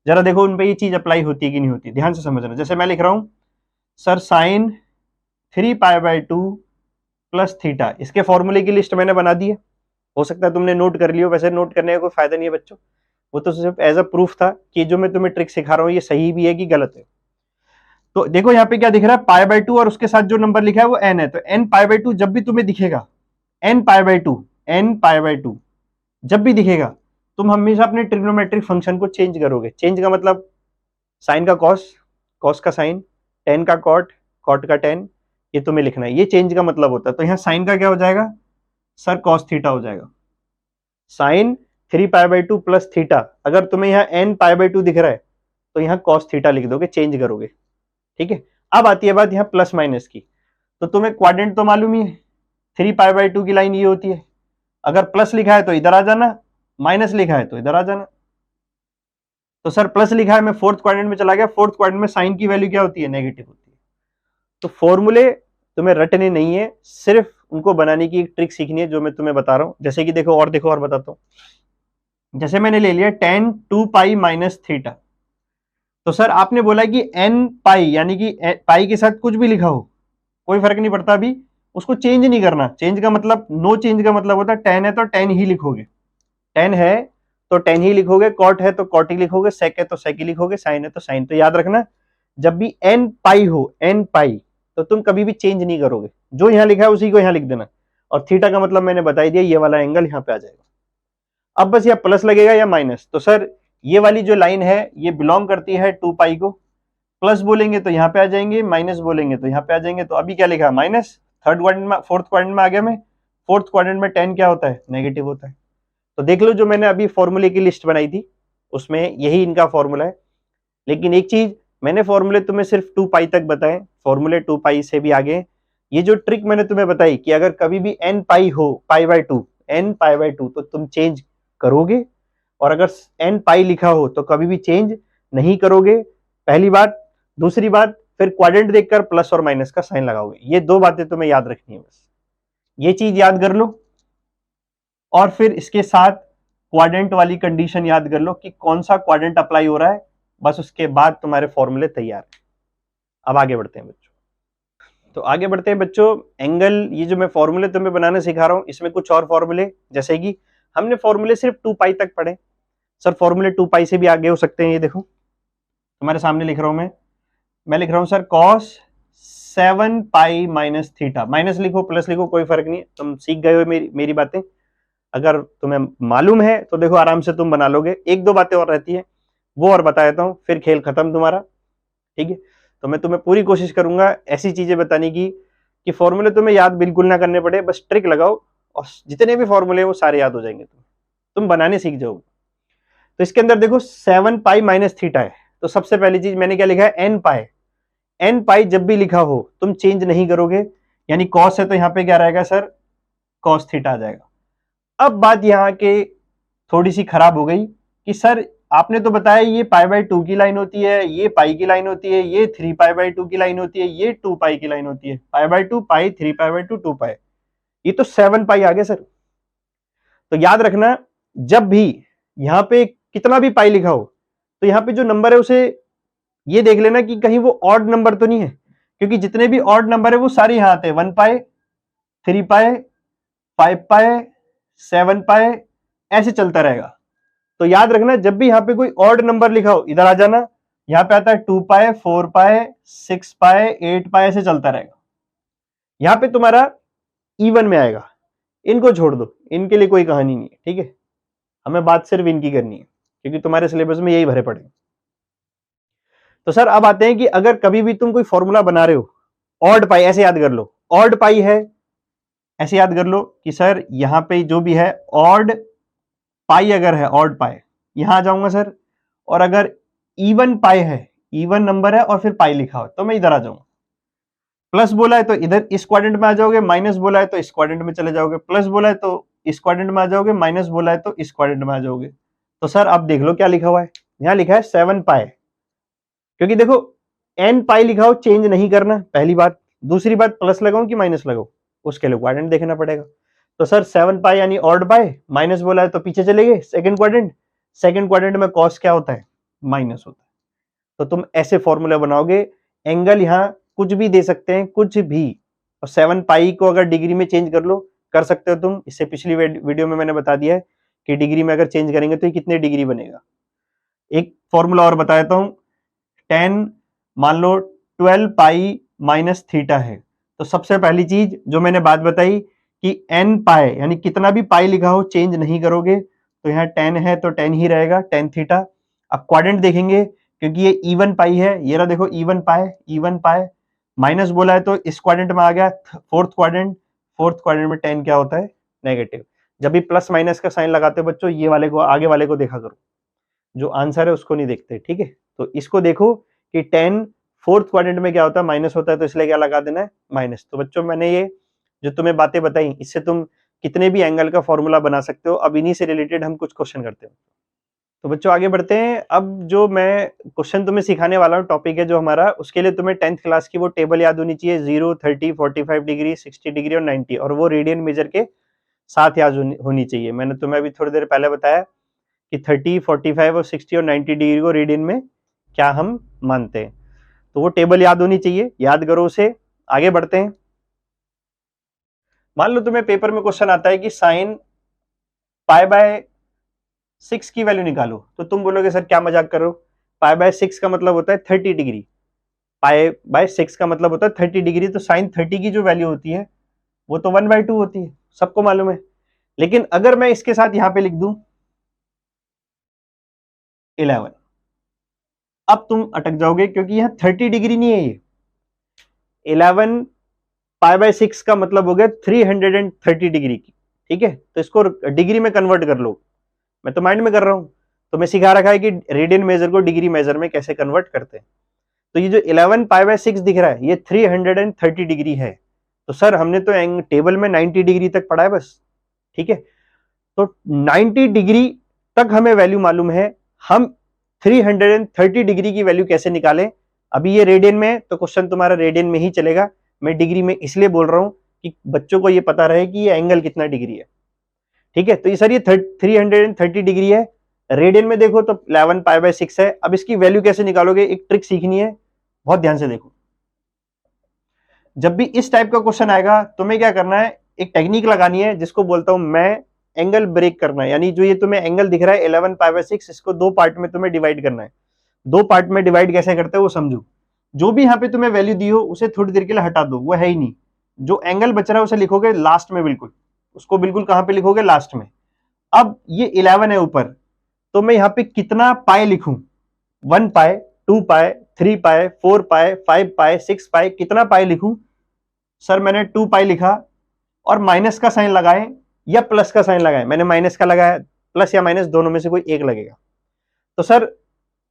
जरा देखो उन पे ये चीज अप्लाई होती है कि नहीं होती, ध्यान से समझना। जैसे मैं लिख रहा हूं सर साइन 3π/2 प्लस थीटा, इसके फॉर्मूले की लिस्ट मैंने बना दी है, हो सकता है तुमने नोट कर लियो, वैसे नोट करने का कोई फायदा नहीं है बच्चों, वो तो सिर्फ एज अ प्रूफ था कि जो मैं तुम्हें ट्रिक सिखा रहा हूँ ये सही भी है कि गलत है। तो देखो यहाँ पे क्या दिख रहा है, π/2 और उसके साथ जो नंबर लिखा है वो n है, तो n π/2 जब भी तुम्हें दिखेगा, n π/2 जब भी दिखेगा तुम हमेशा अपने ट्रिग्नोमेट्रिक फंक्शन को चेंज करोगे। चेंज का मतलब साइन का कॉस, कॉस का साइन, टेन का कॉट, कॉट का टेन, ये तुम्हें लिखना है, ये चेंज का मतलब होता है। तो यहाँ साइन का क्या हो जाएगा सर, कॉस थीटा हो जाएगा, साइन 3π/2 प्लस थीटा। अगर तुम्हें यहाँ n π/2 दिख रहा है तो यहाँ कॉस थीटा लिख दोगे, चेंज करोगे, ठीक है। अब आती है बात यहाँ प्लस माइनस की, तो तुम्हें क्वाड्रेंट तो मालूम ही है, 3π/2 की लाइन ये होती है, अगर प्लस लिखा है तो इधर आ जाना, माइनस लिखा है तो इधर आ जाना। तो सर प्लस लिखा है, मैं फोर्थ क्वाड्रेंट में चला गया, फोर्थ क्वाड्रेंट में साइन की वैल्यू क्या होती है, नेगेटिव होती है। तो फॉर्मूले तुम्हें रटने नहीं है, सिर्फ उनको बनाने की एक ट्रिक सीखनी है जो मैं तुम्हें बता रहा हूं। जैसे कि देखो, और देखो और बताता हूं, जैसे मैंने ले लिया tan 2π माइनस थीटा, तो सर आपने बोला कि n π यानी कि पाई के साथ कुछ भी लिखा हो कोई फर्क नहीं पड़ता, अभी उसको चेंज नहीं करना। चेंज का मतलब, नो चेंज का मतलब होता है tan है तो tan ही लिखोगे, tan है तो tan ही लिखोगे, कॉट है तो कॉट ही लिखोगे, सेक है तो सेक ही लिखोगे, साइन है तो साइन। तो याद रखना जब भी n π हो, n π, तो तुम कभी भी चेंज नहीं करोगे, जो यहां लिखा है उसी को यहां लिख देना। और थीटा का मतलब मैंने बता दिया, ये वाला एंगल यहां पे आ जाएगा। अब बस या प्लस लगेगा या माइनस। तो सर ये वाली जो लाइन है ये बिलोंग करती है 2π को, प्लस बोलेंगे तो यहाँ पे आ जाएंगे, माइनस बोलेंगे तो यहाँ पे आ जाएंगे। तो अभी क्या लिखा है, माइनस। थर्ड क्वाड्रेंट में, फोर्थ क्वाड्रेंट में आ गया मैं, फोर्थ क्वाड्रेंट में tan क्या होता है, नेगेटिव होता है। तो देख लो जो मैंने अभी फॉर्मूले की लिस्ट बनाई थी उसमें यही इनका फॉर्मूला है। लेकिन एक चीज, मैंने फॉर्मूले तुम्हें सिर्फ 2π तक बताए, फॉर्मूले 2π से भी आगे। ये जो ट्रिक मैंने तुम्हें बताई कि अगर कभी भी n π हो, n π/2 तो तुम चेंज करोगे, और अगर n π लिखा हो तो कभी भी चेंज नहीं करोगे, पहली बात। दूसरी बात, फिर क्वाड्रेंट देखकर प्लस और माइनस का साइन लगाओगे। ये दो बातें तुम्हें याद रखनी है बस, ये चीज याद कर लो और फिर इसके साथ क्वाड्रेंट वाली कंडीशन याद कर लो कि कौन सा क्वाड्रेंट अप्लाई हो रहा है, बस उसके बाद तुम्हारे फॉर्मूले तैयार है। अब आगे बढ़ते हैं बच्चों, तो आगे बढ़ते हैं बच्चों। एंगल, ये जो मैं फॉर्मूले तुम्हें बनाने सिखा रहा हूं, इसमें कुछ और फॉर्मूले, जैसे कि हमने फॉर्मूले सिर्फ 2 पाई तक पढ़े, सर फॉर्मूले 2 पाई से भी आगे हो सकते हैं। ये देखो तुम्हारे सामने लिख रहा हूं मैं लिख रहा हूं सर कॉस 7 पाई माइनस थीटा, माइनस लिखो प्लस लिखो कोई फर्क नहीं है, तुम सीख गए हो मेरी बातें। अगर तुम्हें मालूम है तो देखो आराम से तुम बना लोगे, एक दो बातें और रहती है वो और बता देता हूं, फिर खेल खत्म तुम्हारा, ठीक है। तो मैं तुम्हें पूरी कोशिश करूंगा ऐसी चीजें बताने की कि फॉर्मूले तुम्हें याद बिल्कुल ना करने पड़े, बस ट्रिक लगाओ और जितने भी फॉर्मूले वो सारे याद हो जाएंगे, तुम बनाने सीख जाओगे। तो इसके अंदर देखो 7 पाई माइनस थीटा है, तो सबसे पहली चीज मैंने क्या लिखा है, एन पाई। एन पाई जब भी लिखा हो तुम चेंज नहीं करोगे, यानी कॉस है तो यहां पे क्या रहेगा सर, कॉस थीटा आ जाएगा। अब बात यहाँ के थोड़ी सी खराब हो गई कि सर आपने तो बताया ये पाई बाई 2 की लाइन होती है, ये पाई की लाइन होती है, ये 3 पाई बाई 2 की लाइन होती है, ये 2 पाई की लाइन होती है, pi by 2 pi, 3 pi by 2 2 पाई, ये तो 7 पाई आ गए सर। तो याद रखना जब भी यहाँ पे कितना भी पाई लिखा हो तो यहाँ पे जो नंबर है उसे ये देख लेना कि कहीं वो ऑड नंबर तो नहीं है, क्योंकि जितने भी ऑड नंबर है वो सारे यहाँ आते हैं, 1 पाई, 3 पाई, 5 पाई, 7 पाई, ऐसे चलता रहेगा। तो याद रखना जब भी यहाँ पे कोई ऑड नंबर लिखा हो इधर आ जाना, यहाँ पे आता है 2 पाई, 4 पाई, 6 पाई, 8 पाई, ऐसे चलता रहेगा। यहाँ पे तुम्हारा इवन में आएगा, इनको छोड़ दो, इनके लिए कोई कहानी नहीं है, ठीक है। हमें बात सिर्फ इनकी करनी है क्योंकि तुम्हारे सिलेबस में यही भरे पड़े। तो सर अब आते हैं कि अगर कभी भी तुम कोई फॉर्मूला बना रहे हो, ऑड पाई ऐसे याद कर लो, ऑड पाई है ऐसे याद कर लो कि सर यहाँ पे जो भी है ऑड पाई, अगर है ऑड पाई यहां आ जाऊंगा सर, और अगर इवन पाई है, इवन नंबर है और फिर पाई लिखा हो तो मैं इधर आ जाऊंगा। प्लस बोला है तो इधर इस क्वाड्रेंट में आ जाओगे, माइनस बोला है तो इस क्वाड्रेंट में चले जाओगे, प्लस बोला है तो इस क्वाड्रेंट में आ जाओगे, माइनस बोला है तो इस क्वाड्रेंट में आ जाओगे। तो सर आप देख लो क्या लिखा हुआ है, यहां लिखा है 7 पाई, क्योंकि देखो एन पाई लिखा हो चेंज नहीं करना, पहली बात। दूसरी बात प्लस लगाऊं कि माइनस लगाऊं, उसके लिए क्वाड्रेंट देखना पड़ेगा। तो सर 7 पाई यानी ऑड पाई, माइनस बोला है तो पीछे चले गए सेकंड क्वाड्रेंट, सेकंड क्वाड्रेंट में कॉस क्या होता है, माइनस होता है। तो तुम ऐसे फॉर्मूला बनाओगे, एंगल यहां कुछ भी दे सकते हैं, कुछ भी, और 7 पाई को अगर डिग्री में चेंज कर लो, कर सकते हो तुम, इससे पिछली वीडियो में मैंने बता दिया है कि डिग्री में अगर चेंज करेंगे तो ये कितने डिग्री बनेगा। एक फॉर्मूला और बता देता हूं, 10 मान लो 12 पाई माइनस थीटा है, तो सबसे पहली चीज जो मैंने बात बताई कि एन पाई यानी कितना भी पाई लिखा हो चेंज नहीं करोगे, तो यहाँ 10 है तो 10 ही रहेगा, 10 थीटा। अब क्वाड्रेंट देखेंगे क्योंकि ये इवन पाई है, ये रहा देखो इवन पाई, इवन पाई, माइनस बोला है तो इस क्वाड्रेंट में आ गया फोर्थ क्वाड्रेंट, फोर्थ क्वाड्रेंट में 10 क्या होता है, नेगेटिव। जब भी प्लस माइनस का साइन लगाते हो बच्चों, ये वाले को, आगे वाले को देखा करो, जो आंसर है उसको नहीं देखते, ठीक है। तो इसको देखो कि 10 फोर्थ क्वाड्रेंट में क्या होता है, माइनस होता है, तो इसलिए क्या लगा देना है, माइनस। तो बच्चों मैंने ये जो तुम्हें बातें बताई, इससे तुम कितने भी एंगल का फॉर्मूला बना सकते हो। अब इन्हीं से रिलेटेड हम कुछ क्वेश्चन करते हैं। तो बच्चों आगे बढ़ते हैं। अब जो मैं क्वेश्चन तुम्हें सिखाने वाला हूँ, टॉपिक है जो हमारा, उसके लिए तुम्हें 10th क्लास की वो टेबल याद होनी चाहिए, 0, 30, 45 डिग्री, 60 डिग्री और 90, और वो रेडियन मेजर के साथ याद होनी चाहिए। मैंने तुम्हें अभी थोड़ी देर पहले बताया कि 30, 45 और 60 और 90 डिग्री को रेडियन में क्या हम मानते हैं, तो वो टेबल याद होनी चाहिए, याद करो उसे। आगे बढ़ते हैं। मान लो तुम्हें पेपर में क्वेश्चन आता है कि साइन पाई बाय 6 की वैल्यू निकालो, तो तुम बोलोगे सर क्या मजाक कर रहे हो, पाई बाय 6 का मतलब होता है 30 डिग्री, पाई बाय 6 का मतलब होता है 30 डिग्री, तो साइन 30 की जो वैल्यू होती है वो तो 1/2 होती है, सबको मालूम है। लेकिन अगर मैं इसके साथ यहां पे लिख दूं 11, अब तुम अटक जाओगे क्योंकि यहां 30 डिग्री नहीं है, ये 11 पाई बाय 6 का मतलब हो गया 330 डिग्री की, ठीक है। तो इसको डिग्री में कन्वर्ट कर लो, मैं तो माइंड में कर रहा हूं, तो मैं सिखा रखा है कि रेडियन मेजर को डिग्री मेजर में कैसे कन्वर्ट करते हैं। तो ये जो 11 पाई बाय 6 दिख रहा है ये 330 डिग्री है, तो सर हमने तो टेबल में 90 डिग्री तक पढ़ा है बस, ठीक है। तो 90 डिग्री तक हमें वैल्यू मालूम है, हम 330 डिग्री की वैल्यू कैसे निकालें, अभी ये रेडियन में है तो क्वेश्चन तुम्हारा रेडियन में ही चलेगा। मैं डिग्री में इसलिए बोल रहा हूं कि बच्चों को ये पता रहे कि ये एंगल कितना डिग्री है। ठीक है, तो ये सर ये 330 डिग्री है। रेडियन में देखो तो 11 पाई बाय 6 है। अब इसकी वैल्यू कैसे निकालोगे, एक ट्रिक सीखनी है, बहुत ध्यान से देखो। जब भी इस टाइप का क्वेश्चन आएगा तुम्हें क्या करना है, एक टेक्निक लगानी है जिसको बोलता हूं मैं एंगल ब्रेक करना है। यानी जो ये तुम्हें एंगल दिख रहा है 11 पाई बाय 6, इसको दो पार्ट में तुम्हें डिवाइड करना है। दो पार्ट में डिवाइड कैसे करते हैं वो समझो। जो भी यहाँ पे तुम्हें वैल्यू दी हो उसे थोड़ी देर के लिए हटा दो, वो है ही नहीं। जो एंगल बच रहा है उसे लिखोगे लास्ट में, बिल्कुल उसको बिल्कुल कहां पे लिखोगे, लास्ट में। अब ये 11 है ऊपर, तो मैं यहाँ पे कितना पाए लिखूं, 1 पाए, 2 पाए, 3 पाए, 4 पाए, 5 पाए, 6 पाए, कितना पाए लिखूं? सर मैंने 2 पाई लिखा और माइनस का साइन लगाए या प्लस का साइन लगाए। मैंने माइनस का लगाया, प्लस या माइनस दोनों में से कोई एक लगेगा। तो सर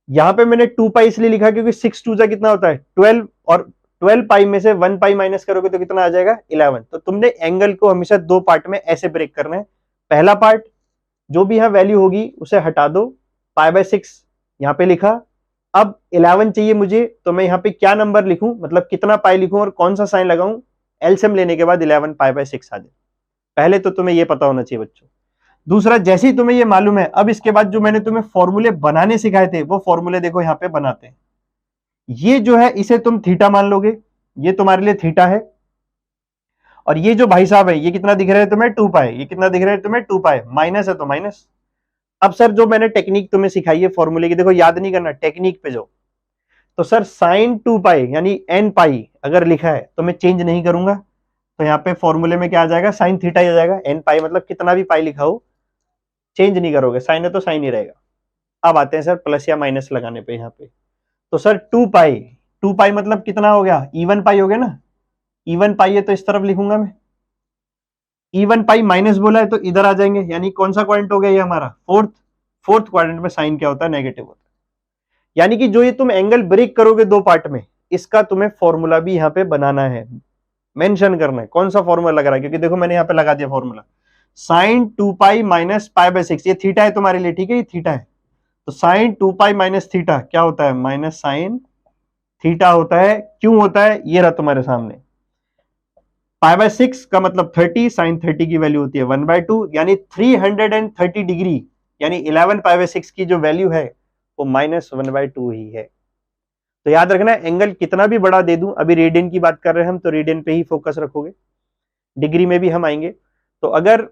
यहां पे मैंने 2 पाई इसलिए लिखा क्योंकि 6 2 कितना होता है 12, और 12 पाई में से 1 पाई माइनस करोगे तो कितना आ जाएगा 11। तो तुमने एंगल को हमेशा दो पार्ट में ऐसे ब्रेक करना है। पहला पार्ट जो भी यहां वैल्यू होगी उसे हटा दो, पाई बाय 6 यहां पे लिखा। अब 11 चाहिए मुझे, तो मैं यहां पे क्या नंबर लिखूं, मतलब कितना पाई लिखूं और कौन सा साइन लगाऊं, एलसीएम लेने के बाद 11 पाई बाय 6 आ जाए। पहले तो तुम्हें ये पता होना चाहिए बच्चों। दूसरा, जैसे ही तुम्हें ये मालूम है, अब इसके बाद जो मैंने तुम्हें फॉर्मूले बनाने सिखाए थे वो फॉर्मूले देखो यहाँ पे बनाते हैं। ये जो है इसे तुम थीटा मान लोगे, ये तुम्हारे लिए थीटा है। और ये जो भाई साहब है ये कितना दिख रहा है तुम्हें 2 पाए, ये कितना दिख रहा है तुम्हें 2 पाए, माइनस है तो माइनस। अब सर जो मैंने टेक्निक तुम्हें सिखाई है फॉर्मूले की, देखो याद नहीं करना, टेक्निक पे जाओ। तो सर साइन 2 पाई यानी एन पाई अगर लिखा है तो मैं चेंज नहीं करूंगा, तो यहाँ पे फॉर्मूले में क्या आ जाएगा, साइन थीटा आ जाएगा। एन पाई मतलब कितना भी पाई लिखा हो चेंज नहीं करोगे, साइन है तो साइन ही रहेगा। अब आते हैं सर प्लस या माइनस लगाने पे यहाँ पे। तो सर 2 पाई, 2 पाई मतलब कितना हो गया, इवन पाई हो गया ना। इवन पाई है तो इस तरफ लिखूंगा मैं, इवन पाई माइनस बोला है तो इधर आ जाएंगे, यानी कौन सा क्वाड्रेंट हो गया ये हमारा, फोर्थ। फोर्थ क्वाड्रेंट में साइन क्या होता है, नेगेटिव होता है। यानी कि जो ये तुम एंगल ब्रेक करोगे दो पार्ट में, इसका तुम्हें फॉर्मूला भी यहाँ पे बनाना है, मेंशन करना है कौन सा फॉर्मूला लग रहा है। क्योंकि देखो मैंने यहाँ पे लगा दिया formula, sine 2 pi minus pi by 6, ये थीटा है तुम्हारे लिए, ठीक है, ये थीटा है। तो साइन 2 पाई माइनस थीटा क्या होता है, माइनस साइन थीटा होता है। क्यों होता है, ये रहा तुम्हारे सामने। पाई बाय 6 का मतलब 30, साइन 30 की वैल्यू होती है 1/2, यानी 330 डिग्री, यानी 11 पाई बाय 6 की जो वैल्यू है वो -1/2 ही है। तो याद रखना एंगल कितना भी बड़ा दे दूं, अभी रेडियन की बात कर रहे हैं हम तो रेडियन पे ही फोकस रखोगे, डिग्री में भी हम आएंगे। तो अगर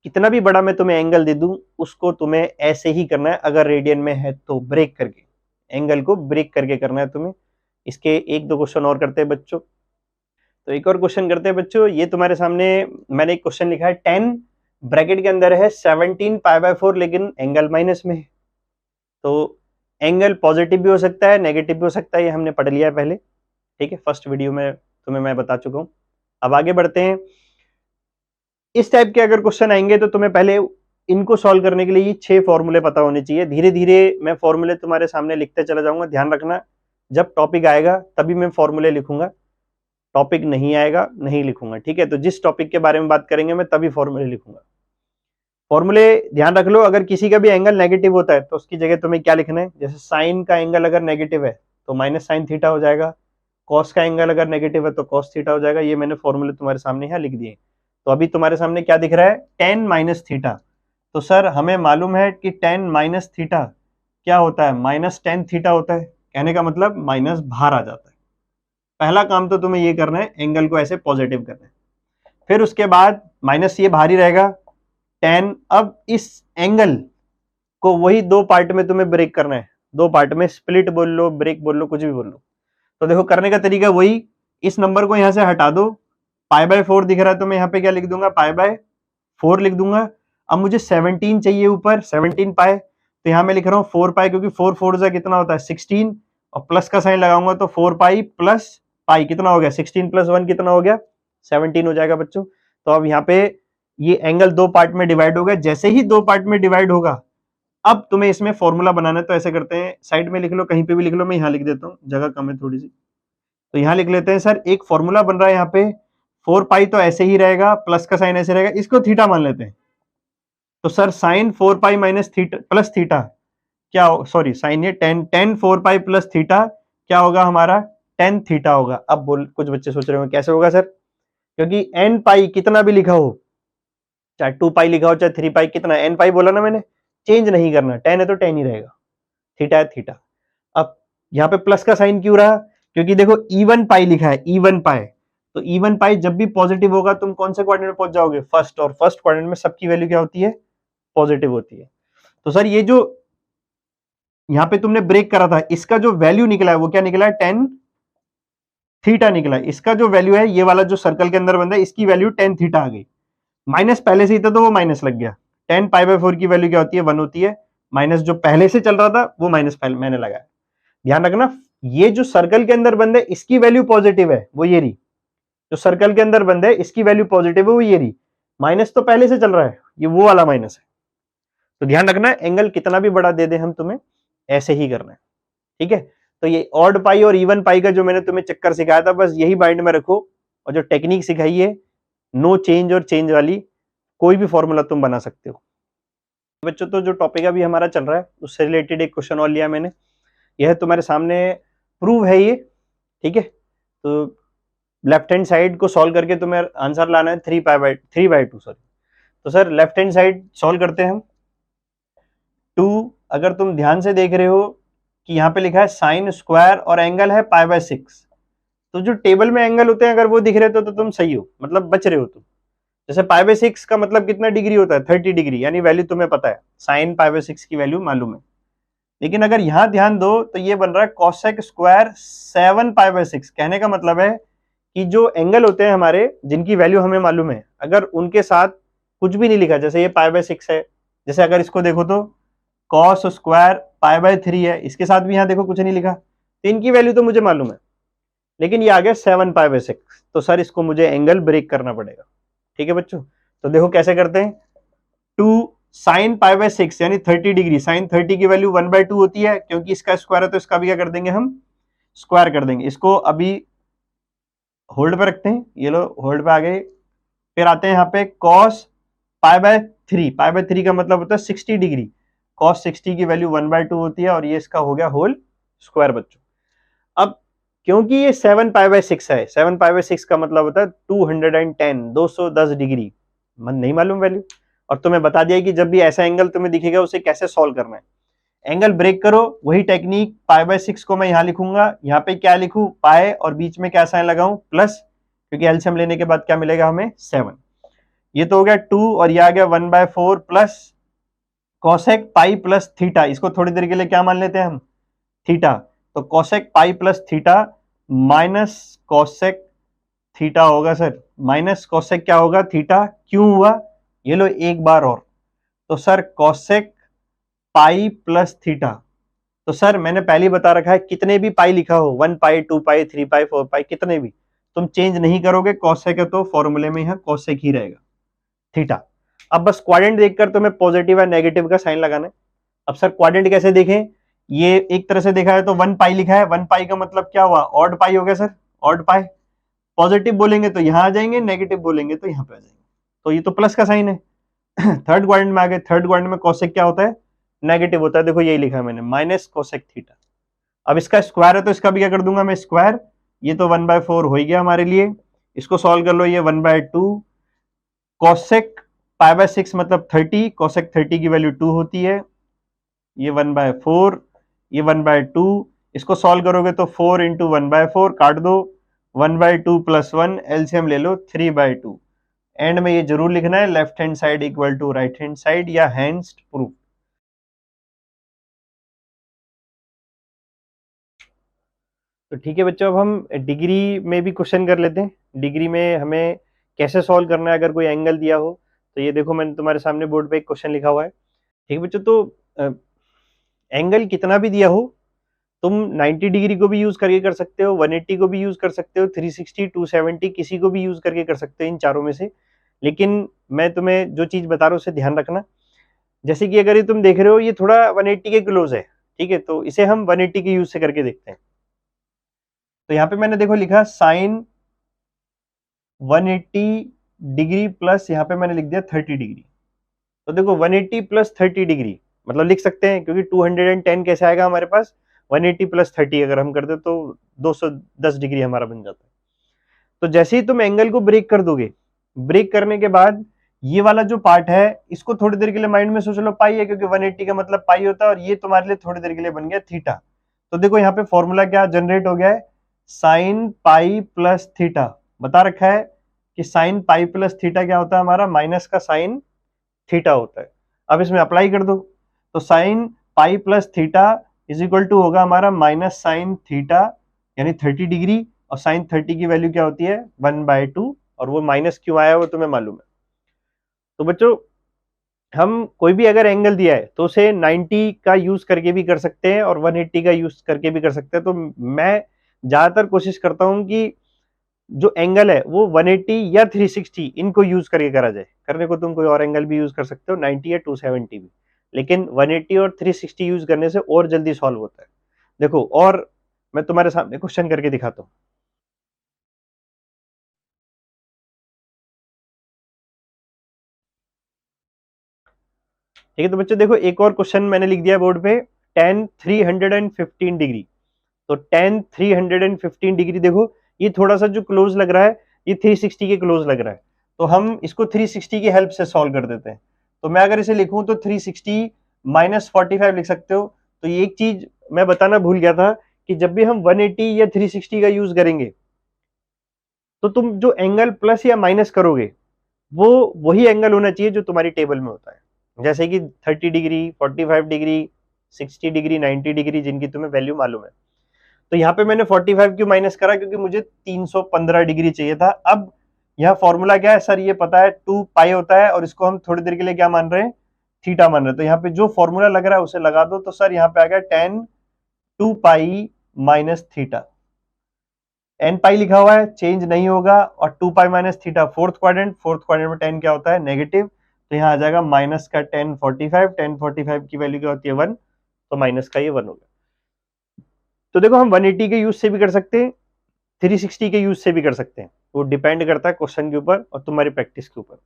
कितना भी बड़ा मैं तुम्हें एंगल दे दूं उसको तुम्हें ऐसे ही करना है, अगर रेडियन में है तो ब्रेक करके, एंगल को ब्रेक करके करना है तुम्हें। इसके एक दो क्वेश्चन और करते हैं बच्चों। तो एक और क्वेश्चन करते हैं बच्चों, ये तुम्हारे सामने मैंने एक क्वेश्चन लिखा है 10 ब्रैकेट के अंदर है 17 पाई बाय 4, लेकिन एंगल माइनस में है। तो एंगल पॉजिटिव भी हो सकता है नेगेटिव भी हो सकता है, ये हमने पढ़ लिया है पहले, ठीक है, फर्स्ट वीडियो में तुम्हें मैं बता चुका हूं। अब आगे बढ़ते हैं। इस टाइप के अगर क्वेश्चन आएंगे तो तुम्हें पहले इनको सॉल्व करने के लिए ये 6 फॉर्मूले पता होने चाहिए। धीरे धीरे मैं फॉर्मूले तुम्हारे सामने लिखते चला जाऊंगा, ध्यान रखना जब टॉपिक आएगा तभी मैं फॉर्मूले लिखूंगा, टॉपिक नहीं आएगा नहीं लिखूंगा, ठीक है। तो जिस टॉपिक के बारे में बात करेंगे मैं तभी फॉर्मूले लिखूंगा। फॉर्मूले ध्यान रख लो, अगर किसी का भी एंगल नेगेटिव होता है तो उसकी जगह तुम्हें क्या लिखना है, जैसे साइन का एंगल अगर नेगेटिव है तो माइनस साइन थीटा हो जाएगा, कॉस का एंगल अगर नेगेटिव है तो कॉस थीटा हो जाएगा। ये मैंने फॉर्मूले तुम्हारे सामने यहाँ लिख दिए। तो अभी तुम्हारे सामने क्या दिख रहा है, टेन माइनस थीटा। तो सर हमें मालूम है कि टेन माइनस थीटा क्या होता है, माइनस टेन थीटा होता है। कहने का मतलब माइनस बाहर आ जाता है। पहला काम तो तुम्हें ये करना है, एंगल को ऐसे पॉजिटिव करना है। फिर उसके बाद माइनस ये बाहर ही रहेगा टेन। अब इस एंगल को वही दो पार्ट में तुम्हें ब्रेक करना है, दो पार्ट में, स्प्लिट बोल लो ब्रेक बोल लो कुछ भी बोल लो। तो देखो करने का तरीका वही, इस नंबर को यहां से हटा दो, पाई बाय 4 दिख रहा है तो मैं यहाँ पे क्या लिख दूंगा, पाई बाय 4 लिख दूंगा। अब मुझे 17 चाहिए ऊपर, 17 पाई, तो यहाँ मैं लिख रहा हूँ 4 पाई, क्योंकि 4 4 से कितना होता है 16, और प्लस का साइन लगाऊंगा तो 4 पाई प्लस पाई कितना हो गया, 16 प्लस 1 कितना हो गया 17 हो जाएगा बच्चों। तो अब यहाँ पे ये एंगल दो पार्ट में डिवाइड हो गया। जैसे ही दो पार्ट में डिवाइड होगा अब तुम्हें इसमें फॉर्मूला बनाना है। तो ऐसे करते हैं, साइड में लिख लो, कहीं पे भी लिख लो, मैं यहाँ लिख देता हूँ, जगह कम है थोड़ी सी, तो यहाँ लिख लेते हैं। सर एक फॉर्मूला बन रहा है यहाँ पे, 4 पाई तो ऐसे ही रहेगा, प्लस का साइन ऐसे रहेगा, इसको थीटा मान लेते हैं। तो sir sine 4 pi minus theta plus theta क्या, सॉरी साइन ये टेन 4 पाई प्लस थीटा क्या होगा हमारा, टेन थीटा होगा। अब बोल, कुछ बच्चे सोच रहे हो कैसे होगा सर, क्योंकि एन पाई कितना भी लिखा हो, चाहे 2 पाई लिखा हो चाहे 3 पाई, कितना एन पाई बोला ना मैंने, चेंज नहीं करना, 10 है तो 10 ही रहेगा, थीटा है थीटा। अब यहाँ पे प्लस का साइन क्यों रहा, क्योंकि देखो इवन पाई लिखा है, इवन पाई, तो इवन पाई जब भी पॉजिटिव होगा तुम कौन से क्वाड्रेंट में पहुंच जाओगे, फर्स्ट, और फर्स्ट क्वाड्रेंट में सबकी वैल्यू क्या होती है, पॉजिटिव होती है। तो सर ये जो यहाँ पे तुमने ब्रेक करा था, इसका जो वैल्यू निकला है वो क्या निकला है, 10 थीटा निकला है। इसका जो वैल्यू है, ये वाला जो सर्कल के अंदर बंदा है, इसकी वैल्यू 10 थीटा आ गई। माइनस पहले से ही था तो वो माइनस लग गया। 10 पाई बाय 4 की वैल्यू क्या होती है, 1 होती है, माइनस जो पहले से चल रहा था वो माइनस पहले मैंने लगाया। ध्यान रखना, ये जो सर्कल के अंदर बंद है इसकी वैल्यू पॉजिटिव है, वो ये रही, जो सर्कल के अंदर बंद है इसकी वैल्यू पॉजिटिव है, वो ये रही, माइनस तो पहले से चल रहा है, ये वो वाला माइनस है। तो ध्यान रखना, एंगल कितना भी बड़ा दे दे हम तुम्हें, ऐसे ही करना है, ठीक है। तो ये ऑड पाई और इवन पाई का जो मैंने तुम्हें चक्कर सिखाया था, बस यही माइंड में रखो, और जो टेक्निक सिखाई है नो चेंज और चेंज वाली, कोई भी फॉर्मूला तुम बना सकते हो। बच्चों, तो जो टॉपिक अभी हमारा चल रहा है उससे रिलेटेड एक क्वेश्चन और लिया मैंने, यह तुम्हारे सामने प्रूव है ये, ठीक है। तो लेफ्ट हैंड साइड को सॉल्व करके तुम्हें आंसर लाना है 3/2, सॉरी। तो sir left hand side solve करते हैं हम। 2, अगर तुम ध्यान से देख रहे हो कि यहाँ पे लिखा है साइन स्क्वायर और एंगल है π/6, तो जो टेबल में एंगल होते हैं अगर वो दिख रहे तो तुम सही हो, मतलब बच रहे हो तुम। जैसे π/6 का मतलब कितना डिग्री होता है, 30 डिग्री, यानी वैल्यू तुम्हें पता है, साइन π/6 की वैल्यू मालूम है। लेकिन अगर यहां ध्यान दो तो ये बन रहा है कोसेक स्क्वायर 7π/6। कहने का मतलब है कि जो एंगल होते हैं हमारे, जिनकी वैल्यू हमें मालूम है, अगर उनके साथ कुछ भी नहीं लिखा, जैसे ये π/6 है, जैसे अगर इसको देखो तो कॉस स्क्वायर π/3 है, इसके साथ भी यहाँ देखो कुछ नहीं लिखा, तो इनकी वैल्यू तो मुझे मालूम है, लेकिन ये आ गया 7π/6, तो सर इसको मुझे एंगल ब्रेक करना पड़ेगा, ठीक है बच्चों। तो देखो कैसे करते हैं, 2 साइन π/6 यानी 30 डिग्री, साइन 30 की वैल्यू 1/2 होती है, क्योंकि इसका स्क्वायर है तो इसका भी क्या कर देंगे हम, स्क्वायर कर देंगे। इसको अभी होल्ड पे रखते हैं, ये लो होल्ड पे आ गए। फिर आते हैं यहाँ पे cos π/3 का मतलब होता है 60 डिग्री, cos 60 की वैल्यू 1/2 होती है, और ये इसका हो गया होल स्क्वायर बच्चों। अब क्योंकि ये 7π/6 है, 7π/6 का मतलब होता है 210 डिग्री, मन नहीं मालूम वैल्यू, और तुम्हें बता दिया कि जब भी ऐसा एंगल तुम्हें दिखेगा उसे कैसे सॉल्व करना है। एंगल ब्रेक करो, वही टेक्निक, π/6 को मैं यहाँ लिखूंगा, यहाँ पे क्या लिखूं, पाए, और बीच में क्या साइन लगाऊं, प्लस, क्योंकि एलसीएम लेने के बाद क्या मिलेगा हमें, 7। ये तो हो गया 2, और ये आ गया 1/4 प्लस कॉसेक पाई प्लस थीटा, इसको थोड़ी देर के लिए क्या मान लेते हैं हम, थीटा। तो कॉसेक पाई plus theta minus cosec theta होगा सर, माइनस कॉसेक क्या होगा, थीटा। क्यों हुआ, ये लो एक बार और, तो सर कॉसेक पाई प्लस थीटा। तो सर मैंने पहले ही बता रखा है, कितने भी पाई लिखा हो, 1 पाई 2 पाई 3 पाई 4 पाई, कितने भी, तुम चेंज नहीं करोगे, कॉसेक है तो फॉर्मूले में यहाँ कॉसेक ही रहेगा, थीटा। अब बस क्वाड्रेंट देखकर तुम्हें पॉजिटिव या नेगेटिव का साइन लगाना है। अब सर क्वाड्रेंट कैसे देखें, ये एक तरह से देखा है तो 1 पाई लिखा है, 1 पाई का मतलब क्या हुआ, ऑड पाई हो गया सर, ऑड पाई। पॉजिटिव बोलेंगे तो यहाँ आ जाएंगे, नेगेटिव बोलेंगे तो यहाँ पे आ जाएंगे, तो ये तो प्लस का साइन है। थर्ड क्वाड्रेंट में आ गए, थर्ड क्वाड्रेंट में कॉसेक क्या होता है, नेगेटिव होता है, देखो यही लिखा है मैंने, माइनस कोसेक थीटा। अब इसका स्क्वायर है तो इसका भी क्या कर दूंगा मैं, स्क्वायर। ये तो 1/4 हो ही गया हमारे लिए, इसको सॉल्व कर लो, ये 1/2 कोसेक π/6 मतलब 30, कोसेक 30 की वैल्यू 2 होती है, ये 1/4, ये 1/2, इसको सॉल्व करोगे तो 4 इंटू 1/4 काट दो, 1/2 प्लस 1 एलसीएम ले लो 3/2। एंड में ये जरूर लिखना है left hand side equal to right hand side, या हैंड्स प्रूफ। तो ठीक है बच्चों, अब हम डिग्री में भी क्वेश्चन कर लेते हैं। डिग्री में हमें कैसे सॉल्व करना है अगर कोई एंगल दिया हो, तो ये देखो मैंने तुम्हारे सामने बोर्ड पे एक क्वेश्चन लिखा हुआ है, ठीक है बच्चों। तो एंगल कितना भी दिया हो, तुम 90 डिग्री को भी यूज करके कर सकते हो, 180 को भी यूज कर सकते हो, 360, 270, किसी को भी यूज करके कर सकते हो इन चारों में से। लेकिन मैं तुम्हें जो चीज बता रहा हूँ उसे ध्यान रखना। जैसे कि अगर ये तुम देख रहे हो ये थोड़ा 180 के क्लोज है, ठीक है, तो इसे हम 180 के यूज से करके देखते हैं। तो यहाँ पे मैंने देखो लिखा साइन 180 डिग्री प्लस, यहाँ पे मैंने लिख दिया 30 डिग्री। तो देखो 180 प्लस 30 डिग्री मतलब लिख सकते हैं, क्योंकि 210 कैसे आएगा हमारे पास, 180 प्लस 30 अगर हम करते तो 210 डिग्री हमारा बन जाता है। तो जैसे ही तुम एंगल को ब्रेक कर दोगे, ब्रेक करने के बाद ये वाला जो पार्ट है इसको थोड़ी देर के लिए माइंड में सोच लो पाई है, क्योंकि 180 का मतलब पाई होता है, और ये तुम्हारे लिए थोड़ी देर के लिए बन गया थीटा। तो देखो यहाँ पे फॉर्मूला क्या जनरेट हो गया है, साइन पाई प्लस थीटा। बता रखा है कि साइन पाई प्लस थीटा क्या होता है हमारा, माइनस का साइन थीटा होता है। अब इसमें अप्लाई कर दो, तो sine pi plus theta is equal to होगा हमारा माइनस साइन थीटा यानी 30 डिग्री, और साइन 30 की वैल्यू क्या होती है 1/2, और वो माइनस क्यों आया वो तुम्हें मालूम है। तो बच्चों हम कोई भी अगर एंगल दिया है तो उसे 90 का यूज करके भी कर सकते हैं और 180 का यूज करके भी कर सकते हैं। तो मैं ज्यादातर कोशिश करता हूं कि जो एंगल है वो 180 या 360 इनको यूज करके करा जाए। करने को तुम कोई और एंगल भी यूज कर सकते हो, 90 या 270 भी, लेकिन 180 और 360 यूज करने से और जल्दी सॉल्व होता है। देखो और मैं तुम्हारे सामने क्वेश्चन करके दिखाता हूँ। ठीक है, तो बच्चों देखो एक और क्वेश्चन मैंने लिख दिया बोर्ड पे, tan 315 डिग्री। तो tan 315 डिग्री देखो ये थोड़ा सा जो क्लोज लग रहा है ये 360 के क्लोज लग रहा है, तो हम इसको 360 की हेल्प से सॉल्व कर देते हैं। तो मैं अगर इसे लिखूं तो 360 माइनस 45 लिख सकते हो। तो ये एक चीज मैं बताना भूल गया था कि जब भी हम 180 या 360 का यूज करेंगे तो तुम जो एंगल प्लस या माइनस करोगे वो वही एंगल होना चाहिए जो तुम्हारी टेबल में होता है, जैसे कि 30 डिग्री, 45 डिग्री, 60 डिग्री, 90 डिग्री, जिनकी तुम्हें वैल्यू मालूम है। तो यहाँ पे मैंने 45 क्यों माइनस करा, क्योंकि मुझे 315 डिग्री चाहिए था। अब यह फॉर्मूला क्या है सर, ये पता है 2 पाई होता है, और इसको हम थोड़ी देर के लिए क्या मान रहे हैं, थीटा मान रहे हैं। तो यहाँ पे जो फॉर्मूला लग रहा है उसे लगा दो, तो सर यहाँ पे आ गया tan 2 pi minus theta. N pi लिखा हुआ है, चेंज नहीं होगा, और 2 pi minus theta fourth quadrant, fourth quadrant में tan क्या होता है नेगेटिव, तो यहाँ आ जाएगा माइनस का tan 45, tan 45 की वैल्यू क्या होती है 1, तो माइनस का ये 1 हो गया। तो देखो हम 180 के यूज से भी कर सकते हैं, 360 के यूज से भी कर सकते हैं, वो डिपेंड करता है क्वेश्चन के ऊपर और तुम्हारी प्रैक्टिस के ऊपर।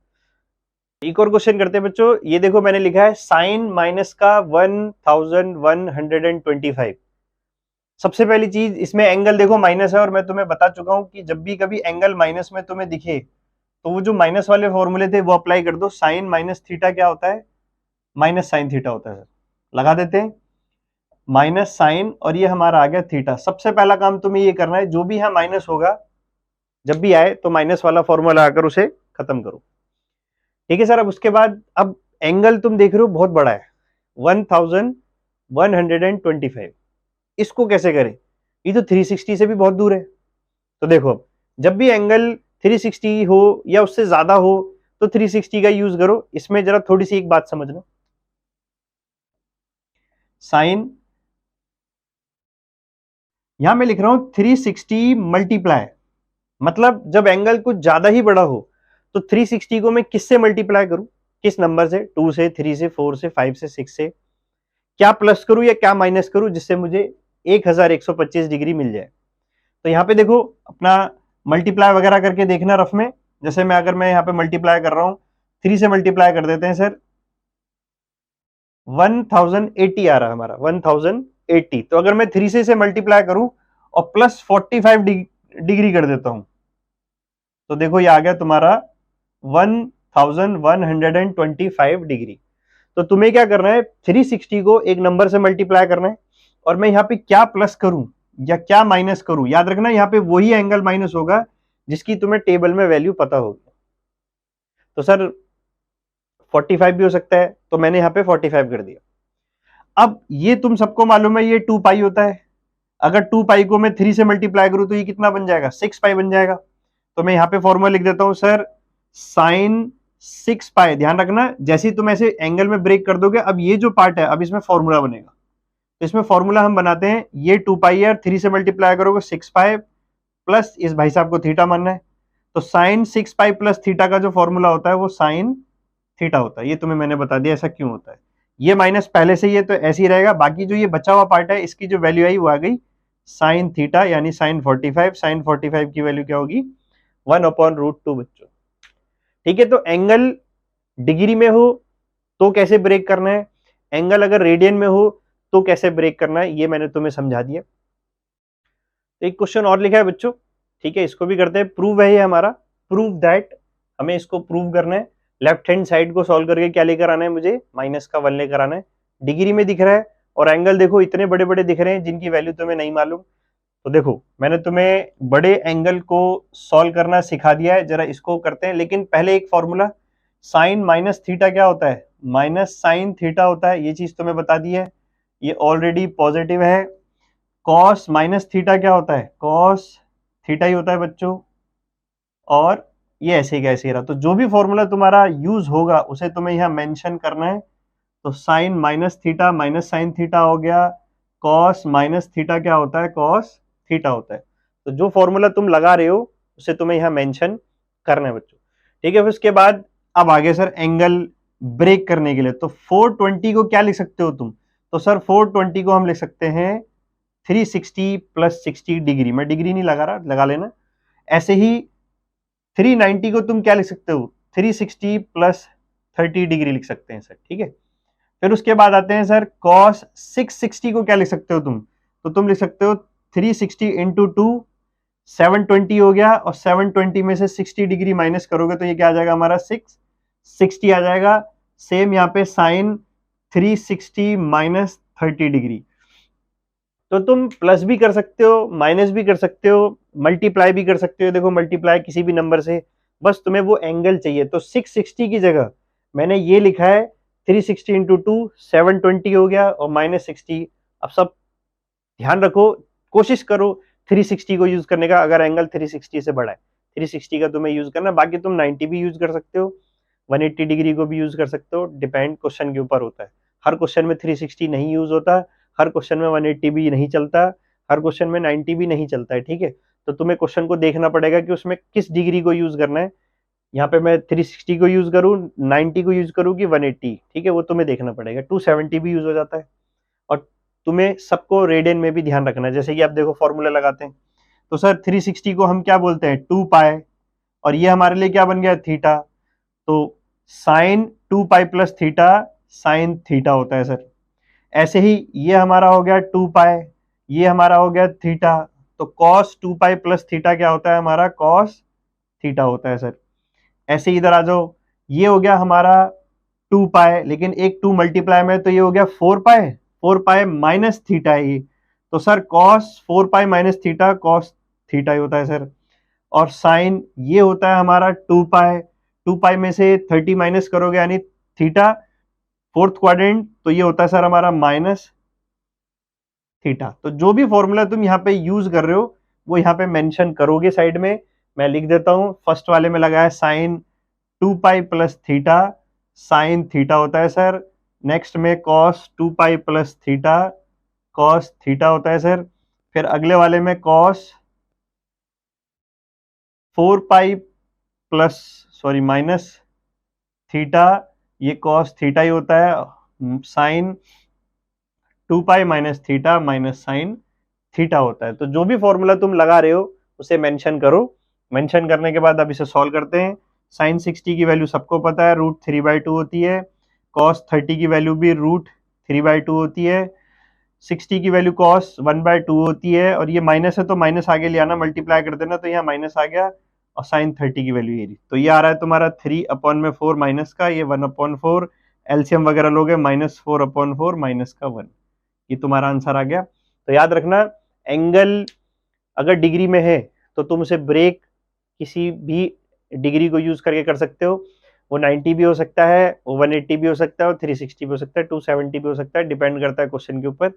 एक और क्वेश्चन करते हैं बच्चों, ये देखो मैंने लिखा है साइन माइनस का 1125। सबसे पहली चीज इसमें एंगल देखो माइनस है, और मैं तुम्हें बता चुका हूं कि जब भी कभी एंगल माइनस में तुम्हें दिखे तो वो जो माइनस वाले फॉर्मूले थे वो अप्लाई कर दो। साइन माइनस थीटा क्या होता है, माइनस साइन थीटा होता है। सर लगा देते हैं माइनस साइन, और ये हमारा आ गया थीटा। सबसे पहला काम तुम्हें ये करना है, जो भी यहाँ माइनस होगा जब भी आए तो माइनस वाला फॉर्मूला आकर उसे खत्म करो। ठीक है सर, अब उसके बाद अब एंगल तुम देख रहे हो बहुत बड़ा है 1125, इसको कैसे करें, ये तो 360 से भी बहुत दूर है। तो देखो जब भी एंगल 360 हो या उससे ज्यादा हो तो 360 का यूज करो। इसमें जरा थोड़ी सी एक बात समझना, साइन यहां मैं लिख रहा हूं 360 मल्टीप्लाई, मतलब जब एंगल कुछ ज्यादा ही बड़ा हो तो 360 को मैं किससे मल्टीप्लाई करूं, किस नंबर से, 2 से, 3 से, 4 से, 5 से, 6 से, क्या प्लस करूं या क्या माइनस करूं जिससे मुझे 1125 डिग्री मिल जाए। तो यहाँ पे देखो अपना मल्टीप्लाई वगैरह करके देखना रफ में, जैसे मैं यहाँ पे मल्टीप्लाई कर रहा हूं, 3 से मल्टीप्लाई कर देते हैं सर, 1080 आ रहा है हमारा 1080। तो अगर मैं 3 से इसे मल्टीप्लाई करूं और प्लस 45 डिग्री कर देता हूं तो देखो ये आ गया तुम्हारा 1125 डिग्री। तो तुम्हें क्या करना है, 360 को एक नंबर से मल्टीप्लाई करना है, और मैं यहाँ पे क्या प्लस करूं या क्या माइनस करूं, याद रखना यहाँ पे वही एंगल माइनस होगा जिसकी तुम्हें टेबल में वैल्यू पता होगी। तो सर 45 भी हो सकता है, तो मैंने यहाँ पे 45 कर दिया। अब ये तुम सबको मालूम है ये 2 पाई होता है, अगर 2 पाई को मैं 3 से मल्टीप्लाई करूं तो ये कितना बन जाएगा, 6 पाई बन जाएगा। तो मैं यहाँ पे फॉर्मूला लिख देता हूं सर, साइन 6 पाई। ध्यान रखना जैसे ही तुम ऐसे एंगल में ब्रेक कर दोगे, अब ये जो पार्ट है अब इसमें फॉर्मूला बनेगा। तो इसमें फॉर्मूला हम बनाते हैं, ये 2 पाई है, 3 से मल्टीप्लाई करोगे 6 पाई, प्लस इस भाई साहब को थीटा मानना है, तो साइन 6 पाई प्लस थीटा का जो फॉर्मूला होता है वो साइन थीटा होता है। ये तुम्हें मैंने बता दिया ऐसा क्यों होता है। ये माइनस पहले से ही है तो ऐसे ही रहेगा, बाकी जो ये बचा हुआ पार्ट है इसकी जो वैल्यू आई वो आ गई साइन थीटा यानी साइन 45। साइन 45 की वैल्यू क्या होगी 1/√2 बच्चों। ठीक है, तो एंगल डिग्री में हो तो कैसे ब्रेक करना है, एंगल अगर रेडियन में हो तो कैसे ब्रेक करना है ये मैंने तुम्हें समझा दिया। तो एक क्वेश्चन और लिखा है बच्चों, ठीक है, इसको भी करते हैं। प्रूव है ये हमारा, प्रूव दैट, हमें इसको प्रूव करना है। लेफ्ट हैंड साइड को सॉल्व करके क्या लेकर आना है मुझे, माइनस का 1 लेकर आना है। डिग्री में दिख रहा है और एंगल देखो इतने बड़े बड़े दिख रहे हैं जिनकी वैल्यू तुम्हें नहीं मालूम। तो देखो मैंने तुम्हें बड़े एंगल को सॉल्व करना सिखा दिया है, जरा इसको करते हैं। लेकिन पहले एक फॉर्मूला, साइन माइनस थीटा क्या होता है, माइनस साइन थीटा होता है, ये चीज तुम्हें बता दी है, ये ऑलरेडी पॉजिटिव है। कॉस माइनस थीटा क्या होता है, कॉस थीटा ही होता है बच्चों। और ये ऐसे का ऐसे रहा, तो जो भी फॉर्मूला तुम्हारा यूज होगा उसे तुम्हें यहाँ मेंशन करना है। तो sine minus theta minus sine theta हो गया, कॉस माइनस थीटा क्या होता है, कॉस थीटा होता है। तो जो फॉर्मूला तुम लगा रहे हो उसे तुम्हें यहाँ मेंशन करना है बच्चों, ठीक है। फिर उसके बाद अब आगे सर एंगल ब्रेक करने के लिए, तो 420 को क्या लिख सकते हो तुम, तो सर 420 को हम लिख सकते हैं 360 प्लस 60 डिग्री, मैं डिग्री नहीं लगा रहा, लगा लेना। ऐसे ही 390 को तुम क्या लिख सकते हो, 360 प्लस 30 डिग्री लिख सकते हैं सर, ठीक है। फिर उसके बाद आते हैं सर cos 660 को क्या लिख सकते हो तुम, तो तुम लिख सकते हो 360 इंटू 2, 720 हो गया, और 720 में से 60 डिग्री माइनस करोगे तो ये क्या आ जाएगा हमारा 660 आ जाएगा। सेम यहाँ पे साइन 360 माइनस 30 डिग्री, तो तुम प्लस भी कर सकते हो, माइनस भी कर सकते हो, मल्टीप्लाई भी कर सकते हो। देखो मल्टीप्लाई किसी भी नंबर से, बस तुम्हें वो एंगल चाहिए। तो 660 की जगह मैंने ये लिखा है 360 इंटू 2, 720 हो गया, और माइनस 60। अब सब ध्यान रखो, कोशिश करो 360 को यूज करने का, अगर एंगल 360 से बड़ा है 360 का तुम्हें यूज करना। बाकी तुम 90 भी यूज कर सकते हो, 180 डिग्री को भी यूज कर सकते हो, डिपेंड क्वेश्चन के ऊपर होता है। हर क्वेश्चन में 360 नहीं यूज होता, हर क्वेश्चन में 180 भी नहीं चलता, हर क्वेश्चन में 90 भी नहीं चलता है, ठीक है। तो तुम्हें क्वेश्चन को देखना पड़ेगा कि उसमें किस डिग्री को यूज करना है। यहाँ पे मैं 360 को यूज करूँ, 90 को यूज करूँ कि 180, ठीक है, वो तुम्हें देखना पड़ेगा। 270 भी यूज हो जाता है। और तुम्हें सबको रेडियन में भी ध्यान रखना है, जैसे कि आप देखो फॉर्मूला लगाते हैं, तो सर 360 को हम क्या बोलते हैं 2 पाई, और ये हमारे लिए क्या बन गया थीटा, तो sine 2 pi plus theta sine theta होता है सर। ऐसे ही ये हमारा हो गया 2 पाई, ये हमारा हो गया थीटा, तो कॉस 2 पाई प्लस थीटा क्या होता है हमारा, कॉस थीटा होता है सर। ऐसे ही इधर आ जाओ, ये हो गया हमारा 2 पाई, लेकिन एक 2 मल्टीप्लाई में, तो ये हो गया 4 पाई, 4 पाई माइनस थीटा है ये, तो sir cos 4 pi minus theta cos theta ही होता है सर। और साइन ये होता है हमारा 2 पाई, 2 पाई में से 30 माइनस करोगे यानी थीटा, फोर्थ क्वाड्रेंट, तो ये होता है सर हमारा माइनस थीटा। तो जो भी फॉर्मूला तुम यहाँ पे यूज कर रहे हो वो यहाँ पे मेंशन करोगे साइड में, मैं लिख देता हूँ। फर्स्ट वाले में लगाया sine 2 pi plus theta sine theta होता है सर। नेक्स्ट में cos 2 pi plus theta cos theta होता है सर। फिर अगले वाले में cos 4 pi plus sorry minus theta, ये कॉस थीटा ही होता है। Sine 2 pi minus theta minus sine theta होता है। तो जो भी फॉर्मूला तुम लगा रहे हो उसे मेंशन करो। मेंशन करने के बाद अब इसे सॉल्व करते हैं। साइन 60 की वैल्यू सबको पता है, √3/2 होती है। कॉस 30 की वैल्यू भी √3/2 होती है। 60 की वैल्यू कॉस 1/2 होती है, और ये माइनस है तो माइनस आगे ले आना, मल्टीप्लाई कर देना, तो यहाँ माइनस आ गया। और साइन 30 की वैल्यू ये रही, तो ये आ रहा है तुम्हारा 3/4 माइनस का, ये 1/4, एलसीएम वगैरह लोगे -4/4 माइनस का 1, ये तुम्हारा आंसर आ गया। तो याद रखना, एंगल अगर डिग्री में है तो तुम उसे ब्रेक किसी भी डिग्री को यूज करके कर सकते हो। वो 90 भी हो सकता है, वो 180 भी हो सकता है, और 360 भी हो सकता है, 270 भी हो सकता है, डिपेंड करता है क्वेश्चन के ऊपर।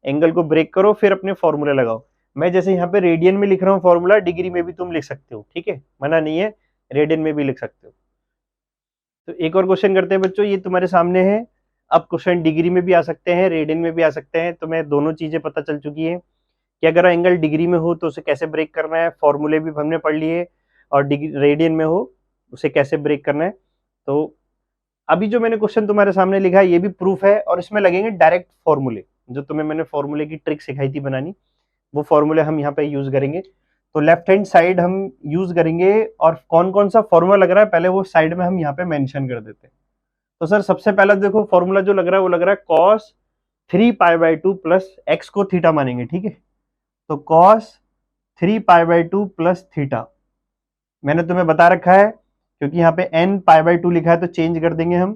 एंगल को ब्रेक करो, फिर अपने फॉर्मूले लगाओ। मैं जैसे यहाँ पे रेडियन में लिख रहा हूँ फॉर्मूला, डिग्री में भी तुम लिख सकते हो, ठीक है, मना नहीं है, रेडियन में भी लिख सकते हो। तो एक और क्वेश्चन करते हैं बच्चों, ये तुम्हारे सामने है। अब क्वेश्चन डिग्री में भी आ सकते हैं, रेडियन में भी आ सकते हैं। तो मैं दोनों चीजें पता चल चुकी है कि अगर एंगल डिग्री में हो तो उसे कैसे ब्रेक करना है, फॉर्मूले भी हमने पढ़ लिए, और रेडियन में हो उसे कैसे ब्रेक करना है। तो अभी जो मैंने क्वेश्चन तुम्हारे सामने लिखा है ये भी प्रूफ है, और इसमें लगेंगे डायरेक्ट फॉर्मूले। जो तुम्हें मैंने फॉर्मूले की ट्रिक सिखाई थी बनानी, वो फॉर्मूले हम यहाँ पे यूज करेंगे। तो लेफ्ट हैंड साइड हम यूज करेंगे, और कौन कौन सा फॉर्मूला लग रहा है पहले वो साइड में हम यहाँ पे मेंशन कर देते हैं। तो सर सबसे पहला देखो फॉर्मूला जो लग रहा है वो लग रहा है कॉस 3π/2 प्लस एक्स को थीटा मानेंगे, ठीक है। तो कॉस 3π/2 प्लस थीटा मैंने तुम्हें बता रखा है, क्योंकि यहाँ पे n π/2 लिखा है तो चेंज कर देंगे हम,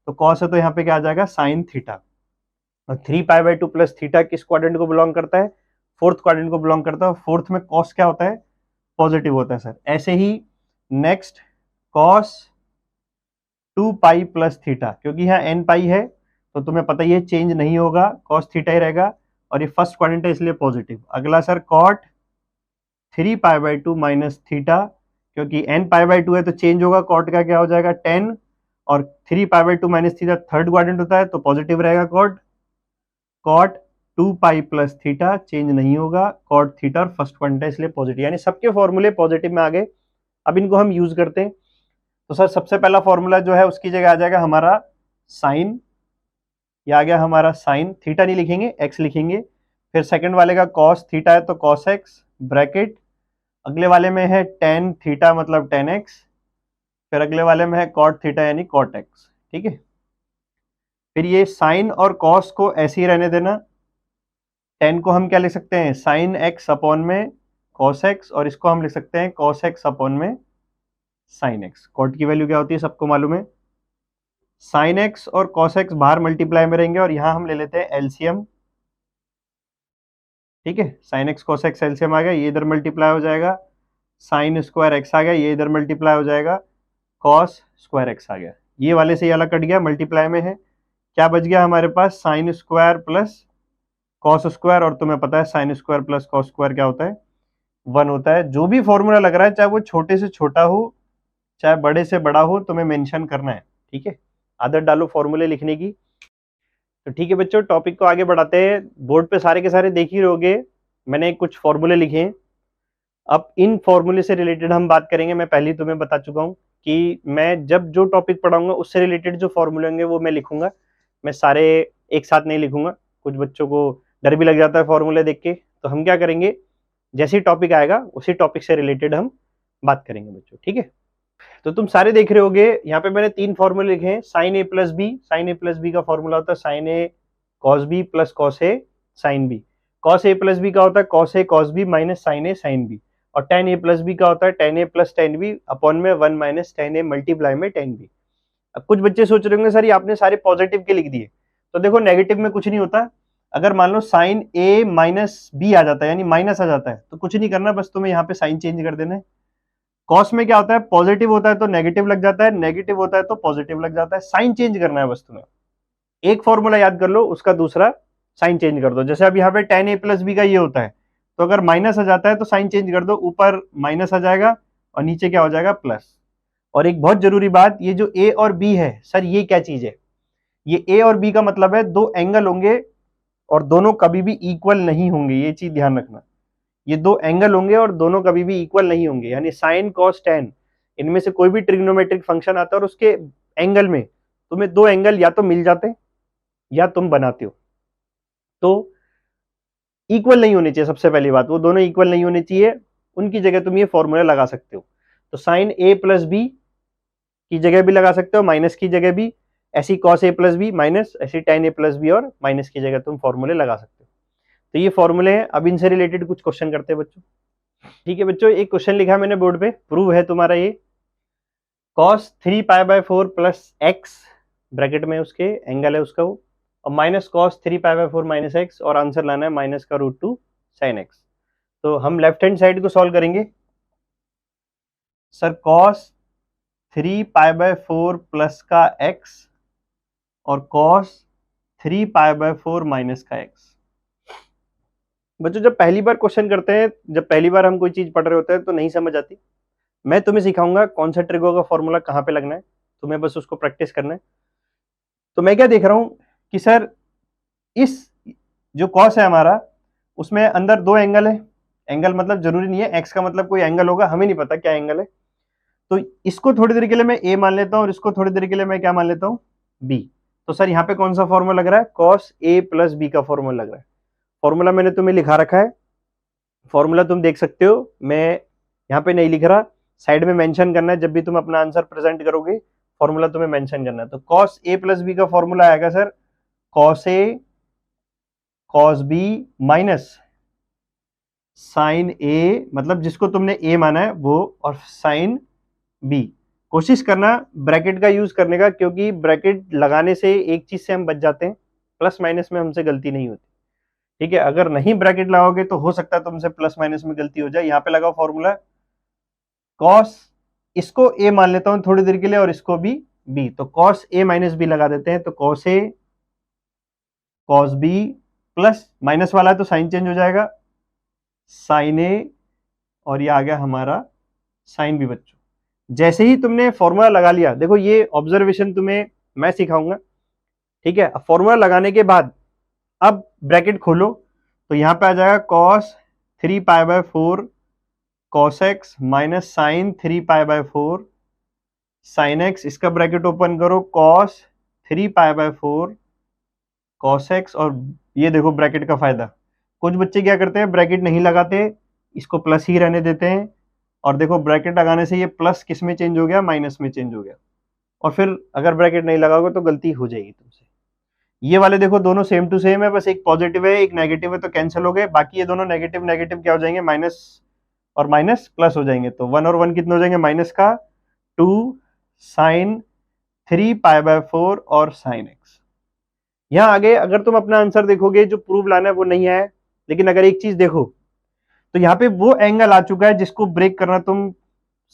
तो कॉस है तो यहाँ पे क्या आ जाएगा साइन थीटा। और 3π/2 प्लस थीटा किस क्वाड्रेंट को बिलोंग करता है, फोर्थ क्वाड्रेंट को बिलोंग करता है। फोर्थ में कॉस क्या होता है, पॉजिटिव होता है सर। ऐसे ही नेक्स्ट कॉस 2π प्लस थीटा, क्योंकि यहाँ n π है तो तुम्हें पता ही है चेंज नहीं होगा, कॉस थीटा ही रहेगा, और ये फर्स्ट क्वाड्रेंट है इसलिए पॉजिटिव। अगला सर कॉट 3π/2 माइनस थीटा, क्योंकि n π/2 है तो चेंज होगा, कॉट का क्या हो जाएगा 10, और 3π/2 माइनस थीटा थर्ड क्वाड्रेंट होता है तो पॉजिटिव रहेगा cot. Cot 2π plus theta change नहीं होगा, कॉट थीटा और फर्स्ट क्वाड्रेंट है इसलिए पॉजिटिव, यानी सबके फॉर्मूले पॉजिटिव में आ गए। अब इनको हम यूज करते हैं। तो सर सबसे पहला फॉर्मूला जो है उसकी जगह आ जाएगा हमारा साइन, ये आ गया हमारा साइन, थीटा नहीं लिखेंगे एक्स लिखेंगे। फिर सेकंड वाले का कॉस थीटा है तो कॉस एक्स ब्रैकेट, अगले वाले में है टेन थीटा मतलब टेन एक्स, फिर अगले वाले में है कॉट थीटा यानी कॉट एक्स, ठीक है। फिर ये साइन और कॉस को ऐसे ही रहने देना, टेन को हम क्या लिख सकते हैं साइन एक्स अपॉन में कॉस एक्स, और इसको हम लिख सकते हैं कॉस एक्स अपॉन में साइन एक्स। कॉट की वैल्यू क्या होती है सबको मालूम है, साइन एक्स और कॉस एक्स बाहर मल्टीप्लाई में रहेंगे, और यहां हम ले लेते हैं एलसीएम, ठीक है। Sine X cos X LCM आ गया, ये इधर मल्टीप्लाई हो जाएगा, साइन स्क्वायर एक्स आ गया, ये इधर मल्टीप्लाई हो जाएगा, कॉस स्क्वायर एक्स आ गया, ये वाले से ये वाला कट गया, मल्टीप्लाई में है। क्या बच गया हमारे पास, sine square plus cos square, और तुम्हें पता है sine square plus cos square क्या होता है 1 होता है। जो भी फॉर्मूला लग रहा है चाहे वो छोटे से छोटा हो चाहे बड़े से बड़ा हो, तुम्हें मेंशन करना है, ठीक है। आदत डालो फॉर्मूले लिखने की। तो ठीक है बच्चों, टॉपिक को आगे बढ़ाते हैं। बोर्ड पे सारे के सारे देख ही रहोगे, मैंने कुछ फॉर्मूले लिखे हैं। अब इन फॉर्मूले से रिलेटेड हम बात करेंगे। मैं पहले ही तुम्हें बता चुका हूँ कि मैं जब जो टॉपिक पढ़ाऊंगा उससे रिलेटेड जो फॉर्मूले होंगे वो मैं लिखूंगा, मैं सारे एक साथ नहीं लिखूंगा। कुछ बच्चों को डर भी लग जाता है फॉर्मूले देख के, तो हम क्या करेंगे, जैसे ही टॉपिक आएगा उसी टॉपिक से रिलेटेड हम बात करेंगे बच्चों, ठीक है। तो तुम सारे देख रहे होगे, यहाँ पे मैंने 3 फॉर्मूले लिखे हैं। साइन ए प्लस बी, साइन ए प्लस बी का फॉर्मूला होता है sign A cos B plus cos A sine B. Cos A plus B का होता है cos A cos B minus sign A sine B. और टेन ए प्लस बी का होता है टेन ए प्लस टेन बी अपॉन में 1 माइनस टेन ए मल्टीप्लाई में ten B. अब कुछ बच्चे सोच रहे होंगे सर ये आपने सारे पॉजिटिव के लिख दिए, तो देखो नेगेटिव में कुछ नहीं होता। अगर मान लो साइन ए माइनस बी आ जाता है यानी माइनस आ जाता है, तो कुछ नहीं करना, बस तुम्हें यहाँ पे साइन चेंज कर देना है। कॉस में क्या होता है, पॉजिटिव होता है तो नेगेटिव लग जाता है, नेगेटिव होता है तो पॉजिटिव लग जाता है, साइन चेंज करना है बस तुम्हें। एक फॉर्मूला याद कर लो, उसका दूसरा साइन चेंज कर दो। जैसे अब यहाँ पे टेन ए प्लस बी का ये होता है, तो अगर माइनस आ जाता है तो साइन चेंज कर दो, ऊपर माइनस आ जाएगा और नीचे क्या हो जाएगा प्लस। और एक बहुत जरूरी बात, ये जो ए और बी है सर ये क्या चीज है, ये ए और बी का मतलब है दो एंगल होंगे और दोनों कभी भी इक्वल नहीं होंगे, ये चीज ध्यान रखना। ये दो एंगल होंगे और दोनों कभी भी इक्वल नहीं होंगे, यानी साइन कॉस टेन इनमें से कोई भी ट्रिग्नोमेट्रिक फंक्शन आता है और उसके एंगल में तुम्हें दो एंगल या तो मिल जाते हैं या तुम बनाते हो, तो इक्वल नहीं होने चाहिए। सबसे पहली बात, वो दोनों इक्वल नहीं होने चाहिए, उनकी जगह तुम ये फॉर्मूला लगा सकते हो। तो साइन ए प्लस बी की जगह भी लगा सकते हो, माइनस की जगह भी, ऐसी cos A plus B minus, ऐसी टेन ए प्लस बी और माइनस की जगह तुम फॉर्मूले लगा सकते हो। तो ये फॉर्मूले हैं। अब इनसे रिलेटेड कुछ क्वेश्चन करते हैं बच्चों, ठीक है बच्चों। एक क्वेश्चन लिखा मैंने बोर्ड पे, प्रूव है तुम्हारा ये। कॉस 3π/4 प्लस एक्स ब्रैकेट में उसके एंगल है उसका वो, और माइनस कॉस 3π/4 माइनस एक्स, और आंसर लाना है माइनस का रूट 2 साइन एक्स। तो हम लेफ्ट हैंड साइड को सॉल्व करेंगे। सर कॉस 3π/4 प्लस का एक्स और कॉस 3π/4 माइनस का एक्स। बच्चों जब पहली बार क्वेश्चन करते हैं, जब पहली बार हम कोई चीज पढ़ रहे होते हैं तो नहीं समझ आती। मैं तुम्हें सिखाऊंगा कौन सा ट्रिगो का फॉर्मूला कहाँ पे लगना है, तुम्हें बस उसको प्रैक्टिस करना है। तो मैं क्या देख रहा हूं कि सर इस जो कॉस है हमारा, उसमें अंदर दो एंगल है। एंगल मतलब जरूरी नहीं है एक्स का मतलब कोई एंगल होगा, हमें नहीं पता क्या एंगल है। तो इसको थोड़ी देर के लिए मैं ए मान लेता हूं और इसको थोड़ी देर के लिए मैं क्या मान लेता हूं बी। तो सर यहाँ पे कौन सा फॉर्मूला लग रहा है, कॉस ए प्लस बी का फॉर्मूला लग रहा है। फॉर्मूला मैंने तुम्हें लिखा रखा है, फॉर्मूला तुम देख सकते हो, मैं यहाँ पे नहीं लिख रहा, साइड में मेंशन करना है। जब भी तुम अपना आंसर प्रेजेंट करोगे फॉर्मूला तुम्हें मेंशन करना है। तो कॉस ए प्लस बी का फॉर्मूला आएगा sir cos A cos B minus sign ए, मतलब जिसको तुमने ए माना है वो, और साइन बी। कोशिश करना ब्रैकेट का यूज करने का, क्योंकि ब्रैकेट लगाने से एक चीज से हम बच जाते हैं, प्लस माइनस में हमसे गलती नहीं होती। ठीक है, अगर नहीं ब्रैकेट लगाओगे तो हो सकता है तुमसे प्लस माइनस में गलती हो जाए। यहां पे लगाओ फॉर्मूला कॉस, इसको ए मान लेता हूं थोड़ी देर के लिए और इसको भी बी, तो कॉस ए माइनस बी लगा देते हैं। तो cos A cos B plus minus वाला है तो साइन चेंज हो जाएगा, साइन ए, और ये आ गया हमारा साइन बी। बच्चों जैसे ही तुमने फॉर्मूला लगा लिया, देखो ये ऑब्जर्वेशन तुम्हें मैं सिखाऊंगा। ठीक है, फॉर्मूला लगाने के बाद अब ब्रैकेट खोलो, तो यहां पे आ जाएगा cos 3π/4 cos X minus sine 3π/4 sine X. इसका ब्रैकेट ओपन करो, कॉस 3π/4 कॉस एक्स, और ये देखो ब्रैकेट का फायदा, कुछ बच्चे क्या करते हैं ब्रैकेट नहीं लगाते, इसको प्लस ही रहने देते हैं, और देखो ब्रैकेट लगाने से ये प्लस किस में चेंज हो गया, माइनस में चेंज हो गया, और फिर अगर ब्रैकेट नहीं लगाओगे तो गलती हो जाएगी तुमसे। ये वाले देखो दोनों सेम टू सेम है, बस एक पॉजिटिव है एक नेगेटिव है तो कैंसिल हो गए, बाकी ये दोनों नेगेटिव नेगेटिव क्या हो जाएंगे, माइनस और माइनस प्लस हो जाएंगे। तो 1 और 1 कितने हो जाएंगे, माइनस का 2 साइन 3π/4 और साइन एक्स। यहां आगे अगर तुम अपना आंसर देखोगे जो प्रूफ लाना है वो नहीं है, लेकिन अगर एक चीज देखो तो यहाँ पे वो एंगल आ चुका है जिसको ब्रेक करना तुम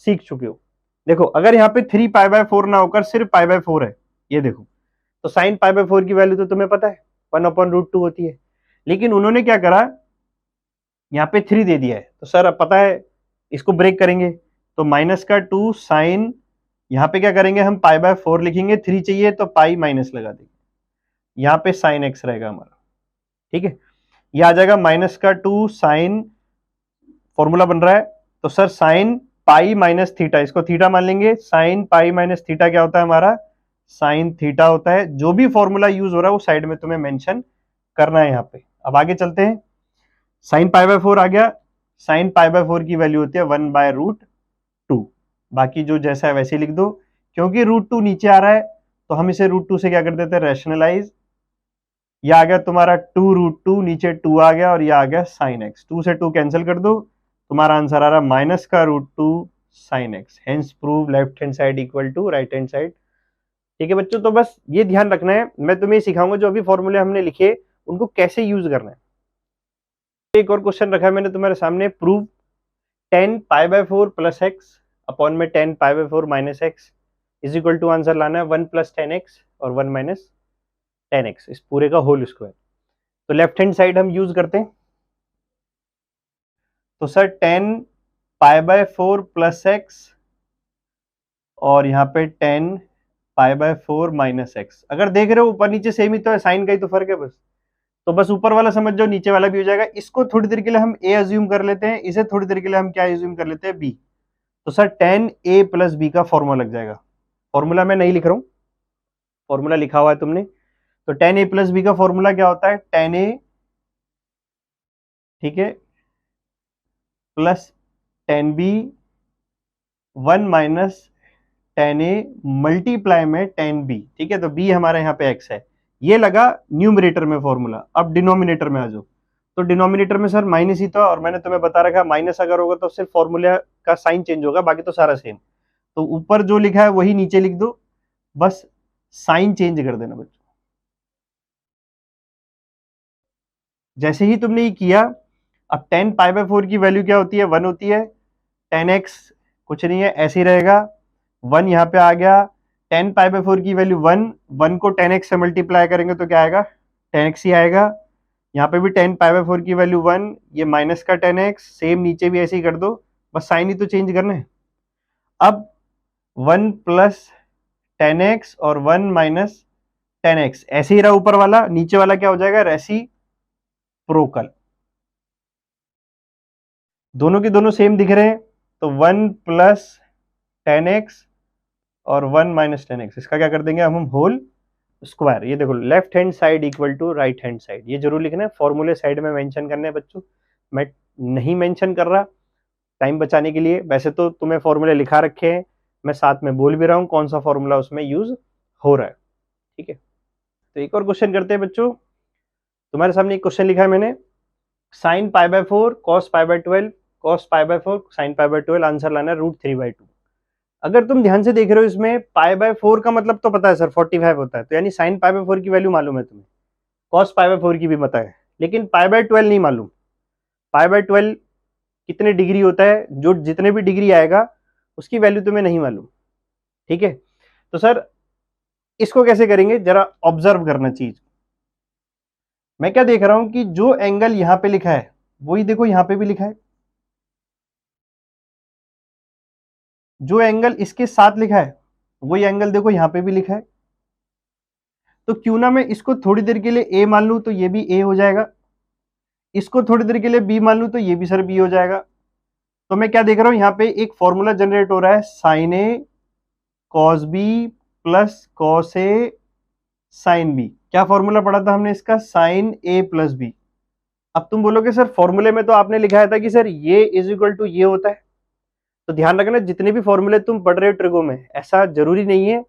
सीख चुके हो। देखो अगर यहाँ पे 3π/4 ना होकर सिर्फ π/4 है, ये देखो, तो साइन π/4 की वैल्यू तो तुम्हें पता है 1/√2 होती है, लेकिन उन्होंने क्या करा, यहाँ पे 3 दे दिया है, तो सर अब पता है इसको ब्रेक करेंगे, तो माइनस का 2 साइन, यहाँ पे क्या करेंगे हम π/4 लिखेंगे, 3 चाहिए तो पाई माइनस लगा देंगे, यहाँ पे साइन एक्स रहेगा हमारा। ठीक है, ये आ जाएगा माइनस का 2 साइन, फॉर्मूला बन रहा है, तो sir sine pi minus theta, इसको थीटा मान लेंगे, साइन पाई माइनस थीटा क्या होता है हमारा, साइन थीटा होता है। जो भी फॉर्मूला यूज हो रहा है वो साइड में तुम्हें मेंशन करना है यहाँ पे। अब आगे चलते हैं, साइन π/4 आ गया, साइन π/4 की वैल्यू होती है 1/√2, बाकी जो जैसा है वैसे ही लिख दो, क्योंकि √2 नीचे आ रहा है तो हम इसे √2 से क्या कर देते हैं, रैशनलाइज। यह आ गया तुम्हारा 2√2, नीचे 2 आ गया, और यह आ गया साइन एक्स, 2 से 2 कैंसिल कर दो, तुम्हारा आंसर आ रहा माइनस का √2 sine x. Hence prove left hand side equal to right hand side. ठीक है बच्चों, तो बस ये ध्यान रखना है, मैं तुम्हें सिखाऊंगा जो अभी फॉर्मूले हमने लिखे उनको कैसे यूज करना है। एक और क्वेश्चन रखा है मैंने तुम्हारे सामने, प्रूव 10π/4 प्लस एक्स अपॉन में 10π/4 minus X is equal to, answer लाना है 1 + 10x और 1 - 10x, इस पूरे का होल स्क्वायर। तो लेफ्ट हैंड साइड हम यूज करते हैं, तो सर 10π/4 प्लस एक्स और यहाँ पे 10π/4 माइनस एक्स। अगर देख रहे हो ऊपर नीचे सेम ही तो है, साइन का ही तो फर्क है बस, तो बस ऊपर वाला समझ जाओ नीचे वाला भी हो जाएगा। इसको थोड़ी देर के लिए हम a अज्यूम कर लेते हैं, इसे थोड़ी देर के लिए हम क्या अज्यूम कर लेते हैं, b। तो सर 10a + b का फॉर्मूला लग जाएगा। फॉर्मूला मैं नहीं लिख रहा हूं, फॉर्मूला लिखा हुआ है तुमने। तो 10a + b का फॉर्मूला क्या होता है, 10a, ठीक है, plus 10b 1 minus 10a multiply में 10b। ठीक है, तो b हमारा यहाँ पे x है, ये लगा न्यूमरेटर में फॉर्मूला। अब डिनोमिनेटर में आ जाओ, तो डिनोमिनेटर में सर माइनस ही था, और मैंने तुम्हें बता रखा माइनस अगर होगा तो सिर्फ फॉर्मूला का साइन चेंज होगा, बाकी तो सारा सेम। तो ऊपर जो लिखा है वही नीचे लिख दो, बस साइन चेंज कर देना बच्चों। जैसे ही तुमने ये किया, अब 10π/4 की वैल्यू क्या होती है, 1 होती है, 10x कुछ नहीं है ऐसे ही रहेगा, 1 यहाँ पे आ गया, 10π/4 की वैल्यू 1 को 10x से मल्टीप्लाई करेंगे तो क्या आएगा, 10x ही आएगा। यहाँ पे भी 10π/4 की वैल्यू 1, ये माइनस का 10x, सेम नीचे भी ऐसे ही कर दो, बस साइन ही तो चेंज करना है। अब 1 + 10x और 1 - 10x ऐसे ही रहा ऊपर वाला, नीचे वाला क्या हो जाएगा, रेसिप्रोकल। दोनों के दोनों सेम दिख रहे हैं, तो 1 + 10x और 1 - 10x, इसका क्या कर देंगे हम होल स्क्वायर। ये देखो left hand side equal to right hand side, ये जरूर लिखना है, फॉर्मूले साइड में मेंशन करने हैं बच्चों। मैं नहीं मेंशन कर रहा टाइम बचाने के लिए, वैसे तो तुम्हें फॉर्मूले लिखा रखे हैं, मैं साथ में बोल भी रहा हूँ कौन सा फॉर्मूला उसमें यूज हो रहा है। ठीक है, तो एक और क्वेश्चन करते हैं बच्चों, तुम्हारे सामने एक क्वेश्चन लिखा है मैंने, sine π/4 cos π/12 cos π/4 sine π/12, answer लाना है √3/2। अगर तुम ध्यान से देख रहे हो इसमें π/4 का मतलब तो पता है सर 45 होता है, तो यानी साइन π/4 की वैल्यू मालूम है तुम्हें, कॉस π/4 की भी पता है, लेकिन π/12 नहीं मालूम। π/12 कितने डिग्री होता है, जो जितने भी डिग्री आएगा उसकी वैल्यू तुम्हें नहीं मालूम। ठीक है, तो सर इसको कैसे करेंगे, जरा ऑब्जर्व करना चीज। मैं क्या देख रहा हूं कि जो एंगल यहां पे लिखा है वही देखो यहां पे भी लिखा है, जो एंगल इसके साथ लिखा है वही एंगल देखो यहां पे भी लिखा है। तो क्यों ना मैं इसको थोड़ी देर के लिए ए मान लूं, तो ये भी ए हो जाएगा, इसको थोड़ी देर के लिए बी मान लूं तो ये भी सर बी हो जाएगा। तो मैं क्या देख रहा हूं, यहाँ पे एक फॉर्मूला जनरेट हो रहा है, sign A cos B plus cos A sine B. क्या फॉर्मूला पढ़ा था हमने इसका, साइन ए प्लस बी। अब तुम बोलोगे सर फॉर्मूले में तो आपने लिखाया था कि सर ये इज इक्वल टू ये होता है। तो ध्यान रखना, जितने भी फॉर्मूले तुम पढ़ रहे हो ट्रिगो में, ऐसा जरूरी नहीं है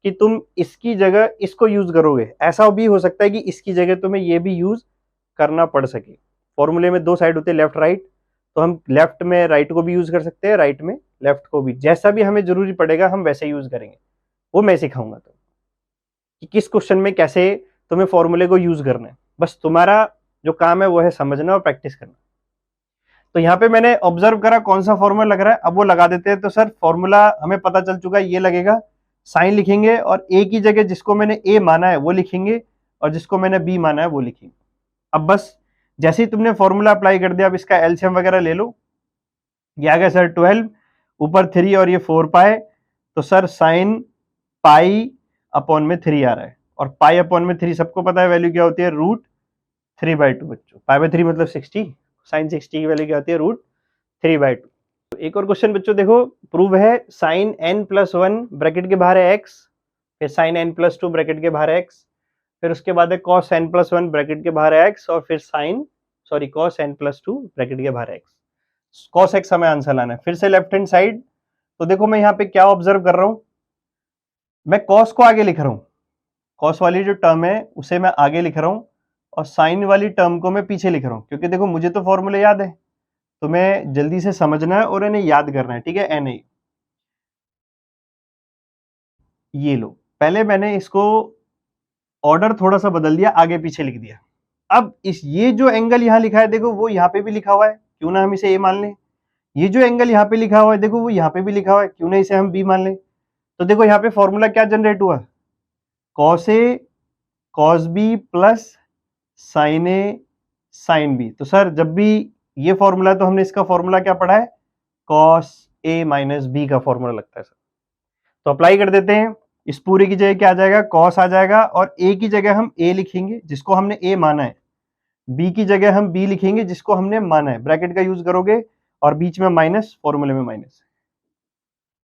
कि तुम इसकी जगह इसको यूज करोगे, ऐसा भी हो सकता है कि इसकी जगह तुम्हें ये भी यूज करना पड़ सके। फॉर्मूले में दो साइड होते हैं, लेफ्ट राइट, तो हम लेफ्ट में राइट को भी यूज कर सकते हैं, राइट में लेफ्ट को भी, जैसा भी हमें जरूरी पड़ेगा हम वैसे यूज करेंगे। वो मैं सिखाऊंगा तो कि किस क्वेश्चन में कैसे तुम्हें फॉर्मूले को यूज करना है। बस तुम्हारा जो काम है वो है समझना और प्रैक्टिस करना। तो यहाँ पे मैंने ऑब्जर्व करा कौन सा फॉर्मूला लग रहा है, अब वो लगा देते हैं। तो सर फॉर्मूला हमें पता चल चुका है, ये लगेगा, साइन लिखेंगे और ए की जगह जिसको मैंने ए माना है वो लिखेंगे और जिसको मैंने बी माना है वो लिखेंगे। अब बस जैसे ही तुमने फॉर्मूला अप्लाई कर दिया, अब इसका एलसीएम वगैरह ले लो। ये आ गया सर 12, ऊपर 3 और ये 4 पाए, तो सर साइन पाई अपॉन में 3 आ रहा है, और पाई अपॉन में 3 सबको पता है वैल्यू क्या होती है, √3/2 बच्चों। π/3 मतलब 60, साइन 60 की वैल्यू क्या होती है, √3/2। तो एक और क्वेश्चन बच्चों देखो, प्रूव है साइन n+1 ब्रैकेट के बाहर है x, फिर साइन n+2 ब्रैकेट के बाहर है x, फिर उसके बाद है cos n+1 ब्रैकेट के बाहर है x, और फिर cos n+2 ब्रैकेट के बाहर है x। cos x हमें आंसर लाना है। फिर से लेफ्ट हैंड साइड, तो देखो मैं यहाँ पे क्या ऑब्जर्व कर रहा हूं, मैं cos को आगे लिख रहा हूं, cos वाली जो टर्म है उसे मैं आगे लिख रहा हूं, और साइन वाली टर्म को मैं पीछे लिख रहा हूं, क्योंकि देखो मुझे तो फॉर्मूले याद है, तो मैं जल्दी से समझना है और इन्हें याद करना है। ठीक है, एन ए, ये लो, पहले मैंने इसको ऑर्डर थोड़ा सा बदल दिया, आगे पीछे लिख दिया। अब इस ये जो एंगल यहाँ लिखा है देखो, वो यहाँ पे भी लिखा हुआ है, क्यों ना हम इसे ए मान लें। ये जो एंगल यहाँ पे लिखा हुआ है देखो, वो यहाँ पे भी लिखा हुआ है, क्यों ना इसे हम बी मान लें। तो देखो यहाँ पे फॉर्मूला क्या जनरेट हुआ, cos A cos B plus sign A sine B. तो सर जब भी ये फॉर्मूला है तो हमने इसका फॉर्मूला क्या पढ़ा है, कॉस ए माइनस बी का फॉर्मूला लगता है सर। तो अप्लाई कर देते हैं, इस पूरे की जगह क्या आ जाएगा, कॉस आ जाएगा, और ए की जगह हम ए लिखेंगे जिसको हमने ए माना है, बी की जगह हम बी लिखेंगे जिसको हमने माना है, ब्रैकेट का यूज करोगे और बीच में माइनस, फॉर्मूले में माइनस,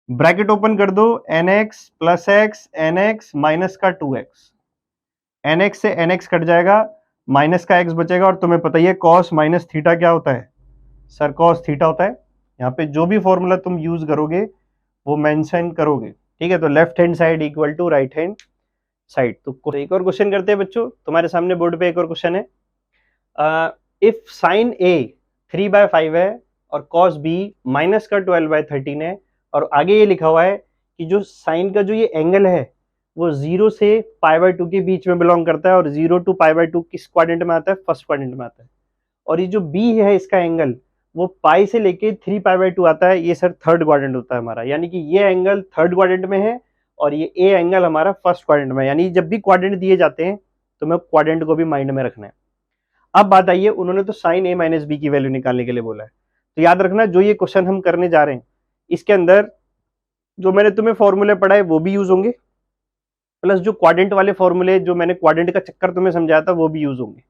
ब्रैकेट ओपन कर दो, nx plus x nx minus का 2x, nx से nx कट जाएगा, माइनस का x बचेगा, और तुम्हें पता ही है cos माइनस थीटा क्या होता है, सर cos थीटा होता है। यहाँ पे जो भी फॉर्मूला तुम यूज करोगे वो मेंशन करोगे। ठीक है, तो left hand side equal to right hand side. तो एक और क्वेश्चन करते हैं बच्चों, तुम्हारे सामने बोर्ड पे एक और क्वेश्चन है, इफ साइन ए 3/5 है और cos b माइनस का 12/13 है, और आगे ये लिखा हुआ है कि जो साइन का जो ये एंगल है वो 0 से π/2 के बीच में बिलोंग करता है, और 0 to π/2 किस क्वाड्रेंट में आता है, फर्स्ट क्वाड्रेंट में आता है, और ये जो b है इसका एंगल वो पाई से लेके 3π/2 आता है, ये सर थर्ड क्वाड्रेंट होता है हमारा, यानी कि ये एंगल थर्ड क्वाड्रेंट में है और ये ए एंगल हमारा फर्स्ट क्वाड्रेंट में। यानी जब भी क्वाड्रेंट दिए जाते हैं तो मैं क्वाड्रेंट को भी माइंड में रखना है। अब बात आइए, उन्होंने तो साइन ए माइनस बी की वैल्यू निकालने के लिए बोला है, तो याद रखना जो ये क्वेश्चन हम करने जा रहे हैं इसके अंदर जो मैंने तुम्हें फॉर्मूले पढ़ाए वो भी यूज होंगे, प्लस जो क्वाड्रेंट वाले फॉर्मूले जो मैंने क्वाड्रेंट का चक्कर तुम्हें समझाया था वो भी यूज होंगे।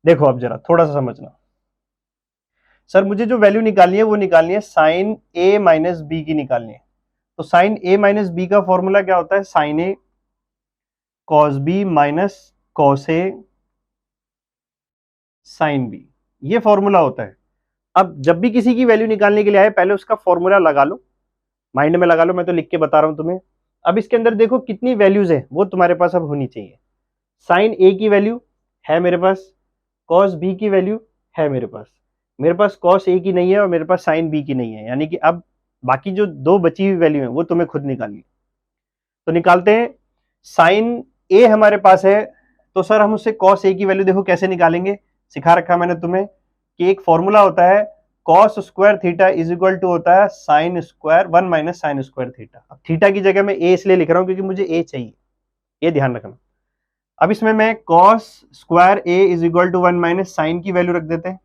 देखो अब जरा थोड़ा सा समझना, सर मुझे जो वैल्यू निकालनी है वो निकालनी है साइन ए माइनस बी की निकालनी है। तो साइन ए माइनस बी का फॉर्मूला क्या होता है, sign A cos B minus cos A sine B, ये फॉर्मूला होता है। अब जब भी किसी की वैल्यू निकालने के लिए आए पहले उसका फॉर्मूला लगा लो, माइंड में लगा लो, मैं तो लिख के बता रहा हूं तुम्हें। अब इसके अंदर देखो कितनी वैल्यूज है वो तुम्हारे पास अब होनी चाहिए। साइन ए की वैल्यू है मेरे पास, कॉस बी की वैल्यू है मेरे पास कॉस ए की नहीं है और मेरे पास साइन बी की नहीं है, यानी कि अब बाकी जो दो बची हुई वैल्यू है वो तुम्हें खुद निकालनी। तो निकालते हैं। साइन ए हमारे पास है, तो सर हम उससे कॉस ए की वैल्यू देखो कैसे निकालेंगे, सिखा रखा मैंने तुम्हें कि एक फॉर्मूला होता है cos square theta is equal to होता है sine square 1 minus sine square theta. अब थीटा की जगह मैं ए इसलिए लिख रहा हूं क्योंकि मुझे ए चाहिए, ये ध्यान रखना। अब इसमें मैं cos square A is equal to 1 minus sine की वैल्यू रख देते हैं,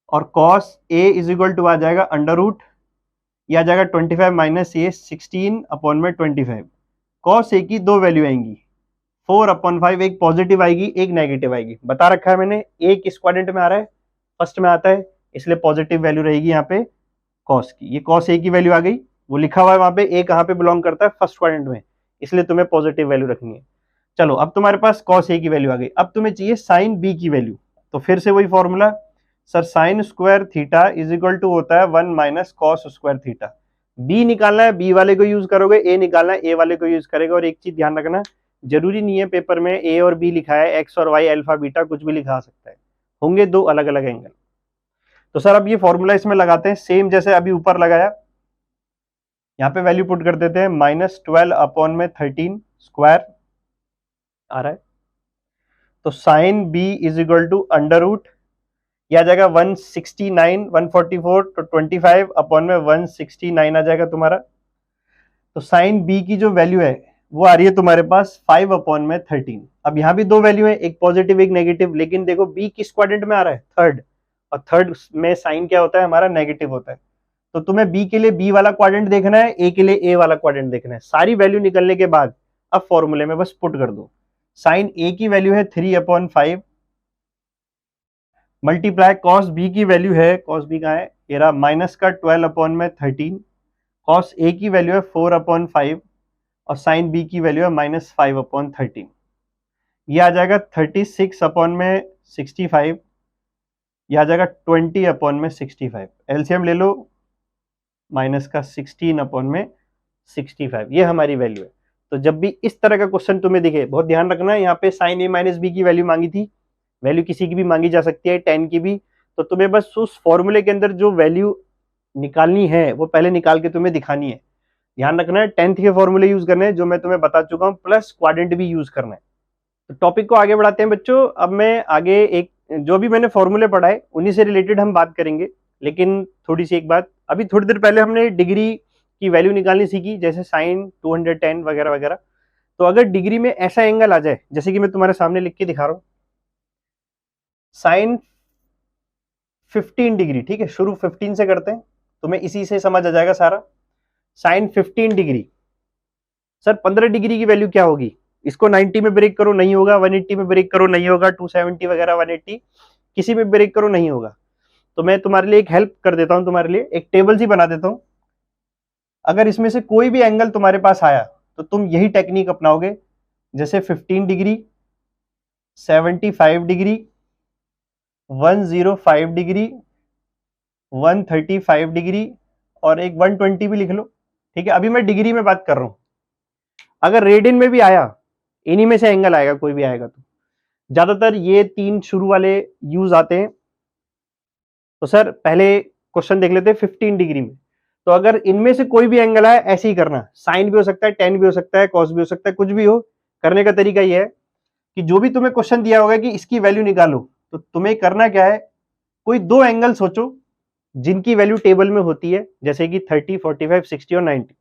और cos A is equal to आ जाएगा अंडर रूट, यह आ जाएगा 25 माइनस ए 16 अपॉन में 25। कॉस ए की दो वैल्यू आएंगी 4/5, एक पॉजिटिव आएगी एक नेगेटिव आएगी, बता रखा है मैंने। ए किस क्वाड्रेंट में आ रहा है, फर्स्ट में आता है, इसलिए पॉजिटिव वैल्यू रहेगी यहाँ पे कॉस की। ये कॉस ए की वैल्यू आ गई, वो लिखा हुआ है वहां पे, ए कहाँ पे बिलोंग करता है, फर्स्ट क्वाड्रेंट में, इसलिए तुम्हें पॉजिटिव वैल्यू रखनी है। चलो अब तुम्हारे पास कॉस ए की वैल्यू आ गई, अब तुम्हें चाहिए साइन बी की वैल्यू। तो फिर से वही formula, sir sine square theta is equal to होता है 1 minus cos square theta. B निकालना है बी वाले को यूज करोगे, ए निकालना है ए वाले को यूज करेगा। और एक चीज ध्यान रखना, जरूरी नहीं है पेपर में ए और बी लिखा है, एक्स और वाई अल्फा बीटा कुछ भी लिखा सकता है, होंगे दो अलग अलग एंगल। तो सर अब ये फॉर्मूला इसमें लगाते हैं सेम जैसे अभी ऊपर लगाया, यहाँ पे वैल्यू पुट कर देते हैं -12 अपॉन में 13 स्क्वायर आ रहा है। तो sine B is equal to under root, यह आ जाएगा 169 144, तो 25 अपॉन में 169 आ जाएगा तुम्हारा। तो साइन बी की जो वैल्यू है वो आ रही है तुम्हारे पास 5 अपॉन में 13। अब यहाँ भी दो वैल्यू है, एक पॉजिटिव एक नेगेटिव, लेकिन देखो बी किस क्वाड्रेंट में आ रहा है, थर्ड, और थर्ड में साइन क्या होता है हमारा, नेगेटिव होता है। तो तुम्हें बी के लिए बी वाला क्वाड्रेंट देखना है, ए के लिए ए वाला क्वाड्रेंट देखना है। सारी वैल्यू निकलने के बाद अब फॉर्मूले में बस पुट कर दो। साइन ए की वैल्यू है 3/5 मल्टीप्लाई कॉस बी की वैल्यू है, कॉस बी कहाँ है, ये रहा माइनस का 12 अपॉन में 13, कॉस ए की वैल्यू है 4/5 और साइन बी की वैल्यू है -5/13। ये आ जाएगा 36 अपॉन में 65, यह आ जाएगा 20 अपॉन में 65। एलसीएम ले लो, माइनस का 16 अपॉन में 65, ये हमारी वैल्यू है। तो जब भी इस तरह का क्वेश्चन तुम्हें दिखे, बहुत ध्यान रखना है, यहाँ पे साइन ए माइनस बी की वैल्यू मांगी थी, वैल्यू किसी की भी मांगी जा सकती है, 10 की भी। तो तुम्हें बस उस फॉर्मूले के अंदर जो वैल्यू निकालनी है वो पहले निकाल के तुम्हें दिखानी है। ध्यान रखना है 10th के फॉर्मूले यूज करने हैं जो मैं तुम्हें बता चुका हूँ, प्लस क्वाड्रेंट भी यूज करना है। तो टॉपिक को आगे बढ़ाते हैं बच्चों। अब मैं आगे एक जो भी मैंने फॉर्मूले पढ़ाए उन्हीं से रिलेटेड हम बात करेंगे, लेकिन थोड़ी सी एक बात, अभी थोड़ी देर पहले हमने डिग्री की वैल्यू निकालनी सीखी, जैसे साइन 210 वगैरह वगैरह। तो अगर डिग्री में ऐसा एंगल आ जाए, जैसे कि मैं तुम्हारे सामने लिख के दिखा रहा हूं, साइन 15 डिग्री, ठीक है, शुरू 15 से करते हैं, तुम्हें इसी से समझ आ जाएगा सारा। साइन 15 डिग्री, सर 15 डिग्री की वैल्यू क्या होगी, इसको 90 में ब्रेक करो नहीं होगा, 180 में ब्रेक करो नहीं होगा, 270 वगैरह 180 किसी में ब्रेक करो नहीं होगा। तो मैं तुम्हारे लिए एक हेल्प कर देता हूं, तुम्हारे लिए एक टेबल सी बना देता हूं। अगर इसमें से कोई भी एंगल तुम्हारे पास आया तो तुम यही टेक्निक अपनाओगे, जैसे 15 डिग्री, 75 डिग्री, 105 डिग्री, 135 डिग्री और एक 120 भी लिख लो, ठीक है। अभी मैं डिग्री में बात कर रहा हूं, अगर रेडियन में भी आया, इन्हीं में से एंगल आएगा, कोई भी आएगा। तो ज्यादातर ये तीन शुरू वाले यूज आते हैं। तो सर पहले क्वेश्चन देख लेते हैं 15 डिग्री में। तो अगर इनमें से कोई भी एंगल आए, ऐसे ही करना, साइन भी हो सकता है, टेन भी हो सकता है, कॉस भी हो सकता है, कुछ भी हो। करने का तरीका यह है कि जो भी तुम्हें क्वेश्चन दिया होगा कि इसकी वैल्यू निकालो, तो तुम्हें करना क्या है, कोई दो एंगल सोचो जिनकी वैल्यू टेबल में होती है, जैसे कि 30, 45, 60 और 90।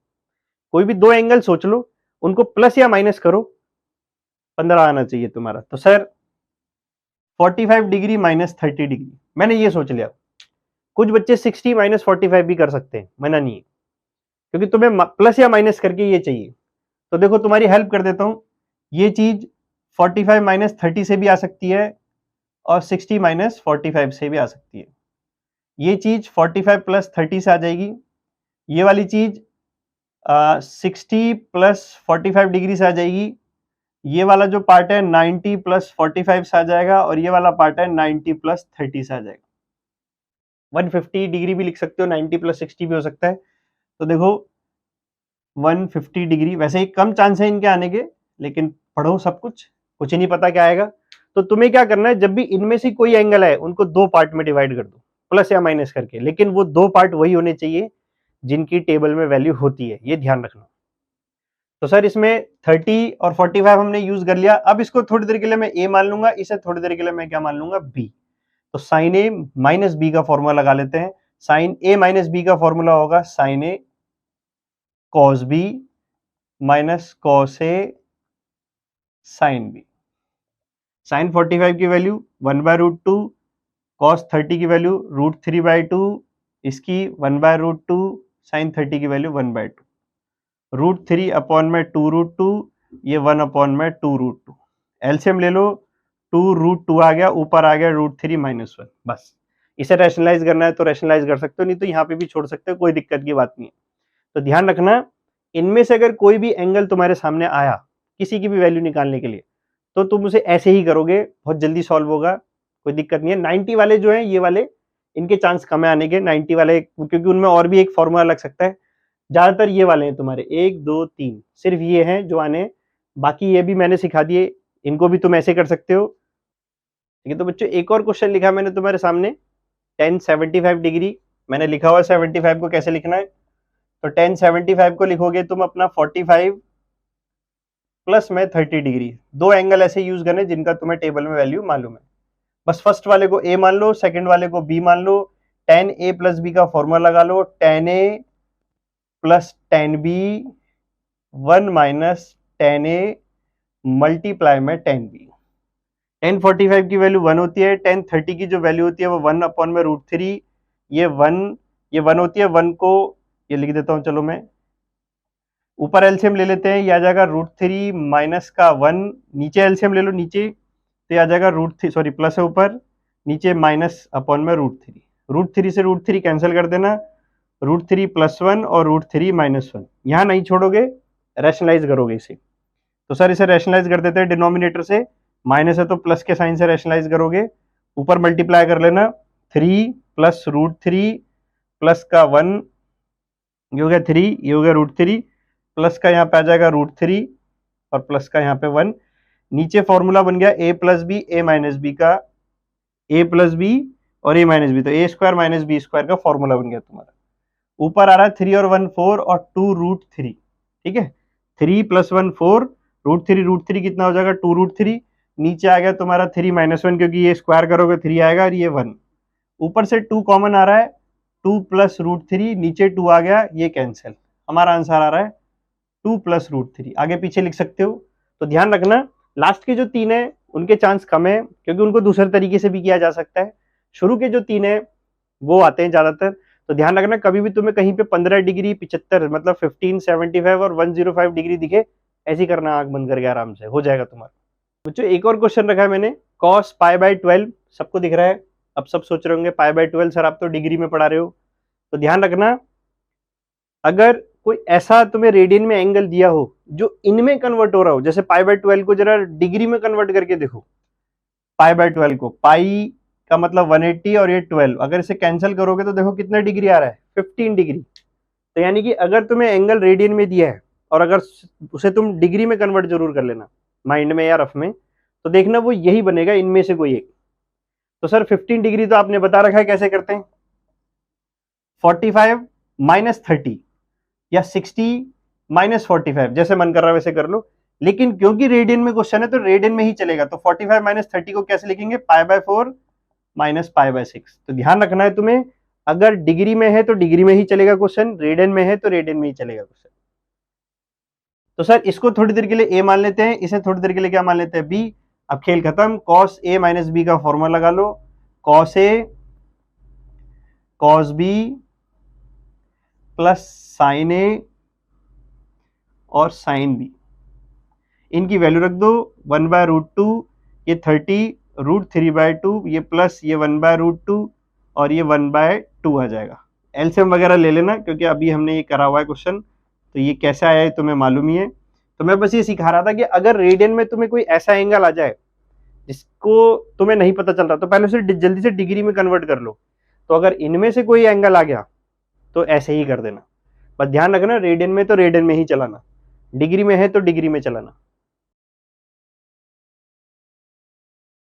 कोई भी दो एंगल सोच लो, उनको प्लस या माइनस करो, 15 आना चाहिए तुम्हारा। तो सर 45 डिग्री माइनस 30 डिग्री, मैंने ये सोच लिया। कुछ बच्चे 60 माइनस 45 भी कर सकते हैं, मना नहीं है, क्योंकि तुम्हें प्लस या माइनस करके ये चाहिए। तो देखो तुम्हारी हेल्प कर देता हूं, ये चीज 45 माइनस 30 से भी आ सकती है और 60 माइनस 45 से भी आ सकती है। ये चीज 45 प्लस 30 से आ जाएगी, ये वाली चीज 60 प्लस 45 डिग्री से आ जाएगी, ये वाला जो पार्ट है 90 प्लस 45 से आ जाएगा, और ये वाला पार्ट है 90 प्लस 30 से आ जाएगा। 150 डिग्री भी लिख सकते हो, 90 प्लस 60 भी हो सकता है। तो देखो 150 डिग्री, वैसे ही कम चांस है इनके आने के, लेकिन पढ़ो सब कुछ, कुछ ही नहीं पता क्या आएगा। तो तुम्हें क्या करना है, जब भी इनमें से कोई एंगल है उनको दो पार्ट में डिवाइड कर दो, प्लस या माइनस करके, लेकिन वो दो पार्ट वही होने चाहिए जिनकी टेबल में वैल्यू होती है, ये ध्यान रखना। तो सर इसमें 30 और 45 हमने यूज कर लिया। अब इसको थोड़ी देर के लिए मैं ए मान लूंगा, इसे थोड़ी देर के लिए मैं क्या मान लूंगा, बी। तो साइन ए माइनस बी का फॉर्मूला लगा लेते हैं। साइन ए माइनस बी का फॉर्मूला होगा sign A cos B minus cos A sine B. Sign 45 की वैल्यू 1/√2, कॉस 30 की वैल्यू √3/2, इसकी 1/√2, साइन 30 की वैल्यू 1/2, √3 अपॉन में 2√2, ये 1 अपॉन में 2√2। एलसीएम ले लो, 2√2 आ गया, ऊपर आ गया √3 -1। बस इसे रैशनलाइज करना है तो रैशनलाइज कर सकते हो, नहीं तो यहाँ पे भी छोड़ सकते हो, कोई दिक्कत की बात नहीं है। तो ध्यान रखना, इनमें से अगर कोई भी एंगल तुम्हारे सामने आया किसी की भी वैल्यू निकालने के लिए, तो तुम उसे ऐसे ही करोगे, बहुत जल्दी सॉल्व होगा, कोई दिक्कत नहीं है। 90 वाले जो हैं ये वाले, इनके चांस कम है आने के, 90 वाले, क्योंकि उनमें और भी एक फॉर्मूला लग सकता है। ज्यादातर ये वाले हैं तुम्हारे 1 2 3, सिर्फ ये हैं जो आने, बाकी ये भी मैंने सिखा दिए, इनको भी तुम ऐसे कर सकते हो। ठीक है, तो बच्चों एक और क्वेश्चन लिखा मैंने तुम्हारे सामने, tan 75 डिग्री, मैंने लिखा हुआ 75 को कैसे लिखना है। तो tan 75 को लिखोगे तुम अपना 45 प्लस में 30 डिग्री। दो एंगल ऐसे यूज करने जिनका तुम्हें टेबल में वैल्यू मालूम है। बस फर्स्ट वाले को ए मान लो, सेकंड वाले को बी मान लो। tan a प्लस बी का फॉर्मूला लगा लो, tan a plus tan b 1 minus tan a multiply में tan b। tan 45 की वैल्यू 1 होती है, tan 30 की जो वैल्यू होती है वो 1 अपॉन में √3, ये 1 होती है। 1 को ये लिख देता हूं, चलो मैं ऊपर एलसीएम ले लेते हैं, ये आ जाएगा √3 माइनस का 1, नीचे एलसीएम ले लो, नीचे तो ये आ जाएगा √3, सॉरी प्लस है ऊपर, नीचे माइनस अपॉन में √3, √3 से √3 कैंसिल कर देना, √3 + 1 और √3 - 1, यहाँ नहीं छोड़ोगे, रैशनलाइज करोगे इसे। तो सर इसे रैशनलाइज कर देते हैं, डिनोमिनेटर से माइनस है तो प्लस के साइन से रैशनलाइज करोगे, ऊपर मल्टीप्लाई कर लेना, 3 प्लस √3 प्लस का 1, ये हो गया 3, ये हो गया √3, प्लस का यहाँ पे आ जाएगा √3 और प्लस का यहाँ पे 1, नीचे फॉर्मूला बन गया a plus B a minus B का, a प्लस बी और a माइनस बी, तो a² माइनस बी स्क्वायर का फॉर्मूला बन गया तुम्हारा। ऊपर आ रहा है 3 और 1 4 और 2√3, ठीक है, 3 + 1 4, √3 कितना हो जाएगा 2√3, नीचे आ गया तुम्हारा 3 - 1, क्योंकि ये स्क्वायर करोगे 3 आएगा और ये 1, ऊपर से 2 कॉमन आ रहा है, 2 + √3, नीचे 2 आ गया, ये कैंसिल, हमारा आंसर आ रहा है 2 + √3। आगे पीछे लिख सकते हो। तो ध्यान रखना, लास्ट के जो 3 है उनके चांस कम है, क्योंकि उनको दूसरे तरीके से भी किया जा सकता है। शुरू के जो 3 है वो आते हैं ज्यादातर। तो ध्यान रखना, कभी भी तुम्हें कहीं पे 15 डिग्री 75 मतलब 15 75 और 105 डिग्री दिखे, ऐसी करना, आंख बंद करके आराम से हो जाएगा तुम्हारा। बच्चों एक और क्वेश्चन रखा है मैंने, cos π/12, सबको दिख रहा है। अब सब सोच रहे होंगे π/12 सर आप तो डिग्री में पढ़ा रहे हो। तो ध्यान रखना, अगर कोई ऐसा तुम्हें रेडियन में एंगल दिया हो जो इनमें कन्वर्ट हो रहा हो, जैसे π/12 को जरा डिग्री में कन्वर्ट करके देखो, π/12 को, पाई का मतलब 180 और ये 12, अगर इसे कैंसिल करोगे तो देखो कितना डिग्री आ रहा है, 15 डिग्री। तो यानी कि अगर तुम्हें एंगल रेडियन में दिया है और अगर उसे तुम डिग्री में कन्वर्ट जरूर कर लेना माइंड में या रफ में, तो देखना वो यही बनेगा, इनमें से कोई एक। तो सर 15 डिग्री तो आपने बता रखा है कैसे करते हैं, 45 - 30 या 60 - 45, जैसे मन कर रहा है वैसे कर लो, लेकिन क्योंकि रेडियन में क्वेश्चन है तो रेडियन में ही चलेगा। तो 45 - 30 को कैसे लिखेंगे, π/4 - π/6। तो ध्यान रखना है तुम्हें, अगर डिग्री में है तो डिग्री में ही चलेगा क्वेश्चन, रेडियन में है तो रेडियन में ही चलेगा क्वेश्चन। तो सर इसको थोड़ी देर के लिए ए मान लेते हैं, इसे थोड़ी देर के लिए क्या मान लेते हैं, बी। अब खेल खत्म, cos a - b का फॉर्मूला लगा लो, cos a cos b plus sin a और sin b, इनकी वैल्यू रख दो, 1/√2, ये 30, √3/2, ये प्लस ये 1/√2 और ये 1/2 आ जाएगा। एलसीएम वगैरह ले लेना, क्योंकि अभी हमने ये करा हुआ है क्वेश्चन, तो ये कैसे आया है तुम्हें मालूम ही है। तो मैं बस ये सिखा रहा था कि अगर रेडियन में तुम्हें कोई ऐसा एंगल आ जाए जिसको तुम्हें नहीं पता चल रहा, तो पहले उसे जल्दी से डिग्री में कन्वर्ट कर लो। तो अगर इनमें से कोई एंगल आ गया तो ऐसे ही कर देना, बस ध्यान रखना रेडियन में तो रेडियन में ही चलाना, डिग्री में है तो डिग्री में चलाना।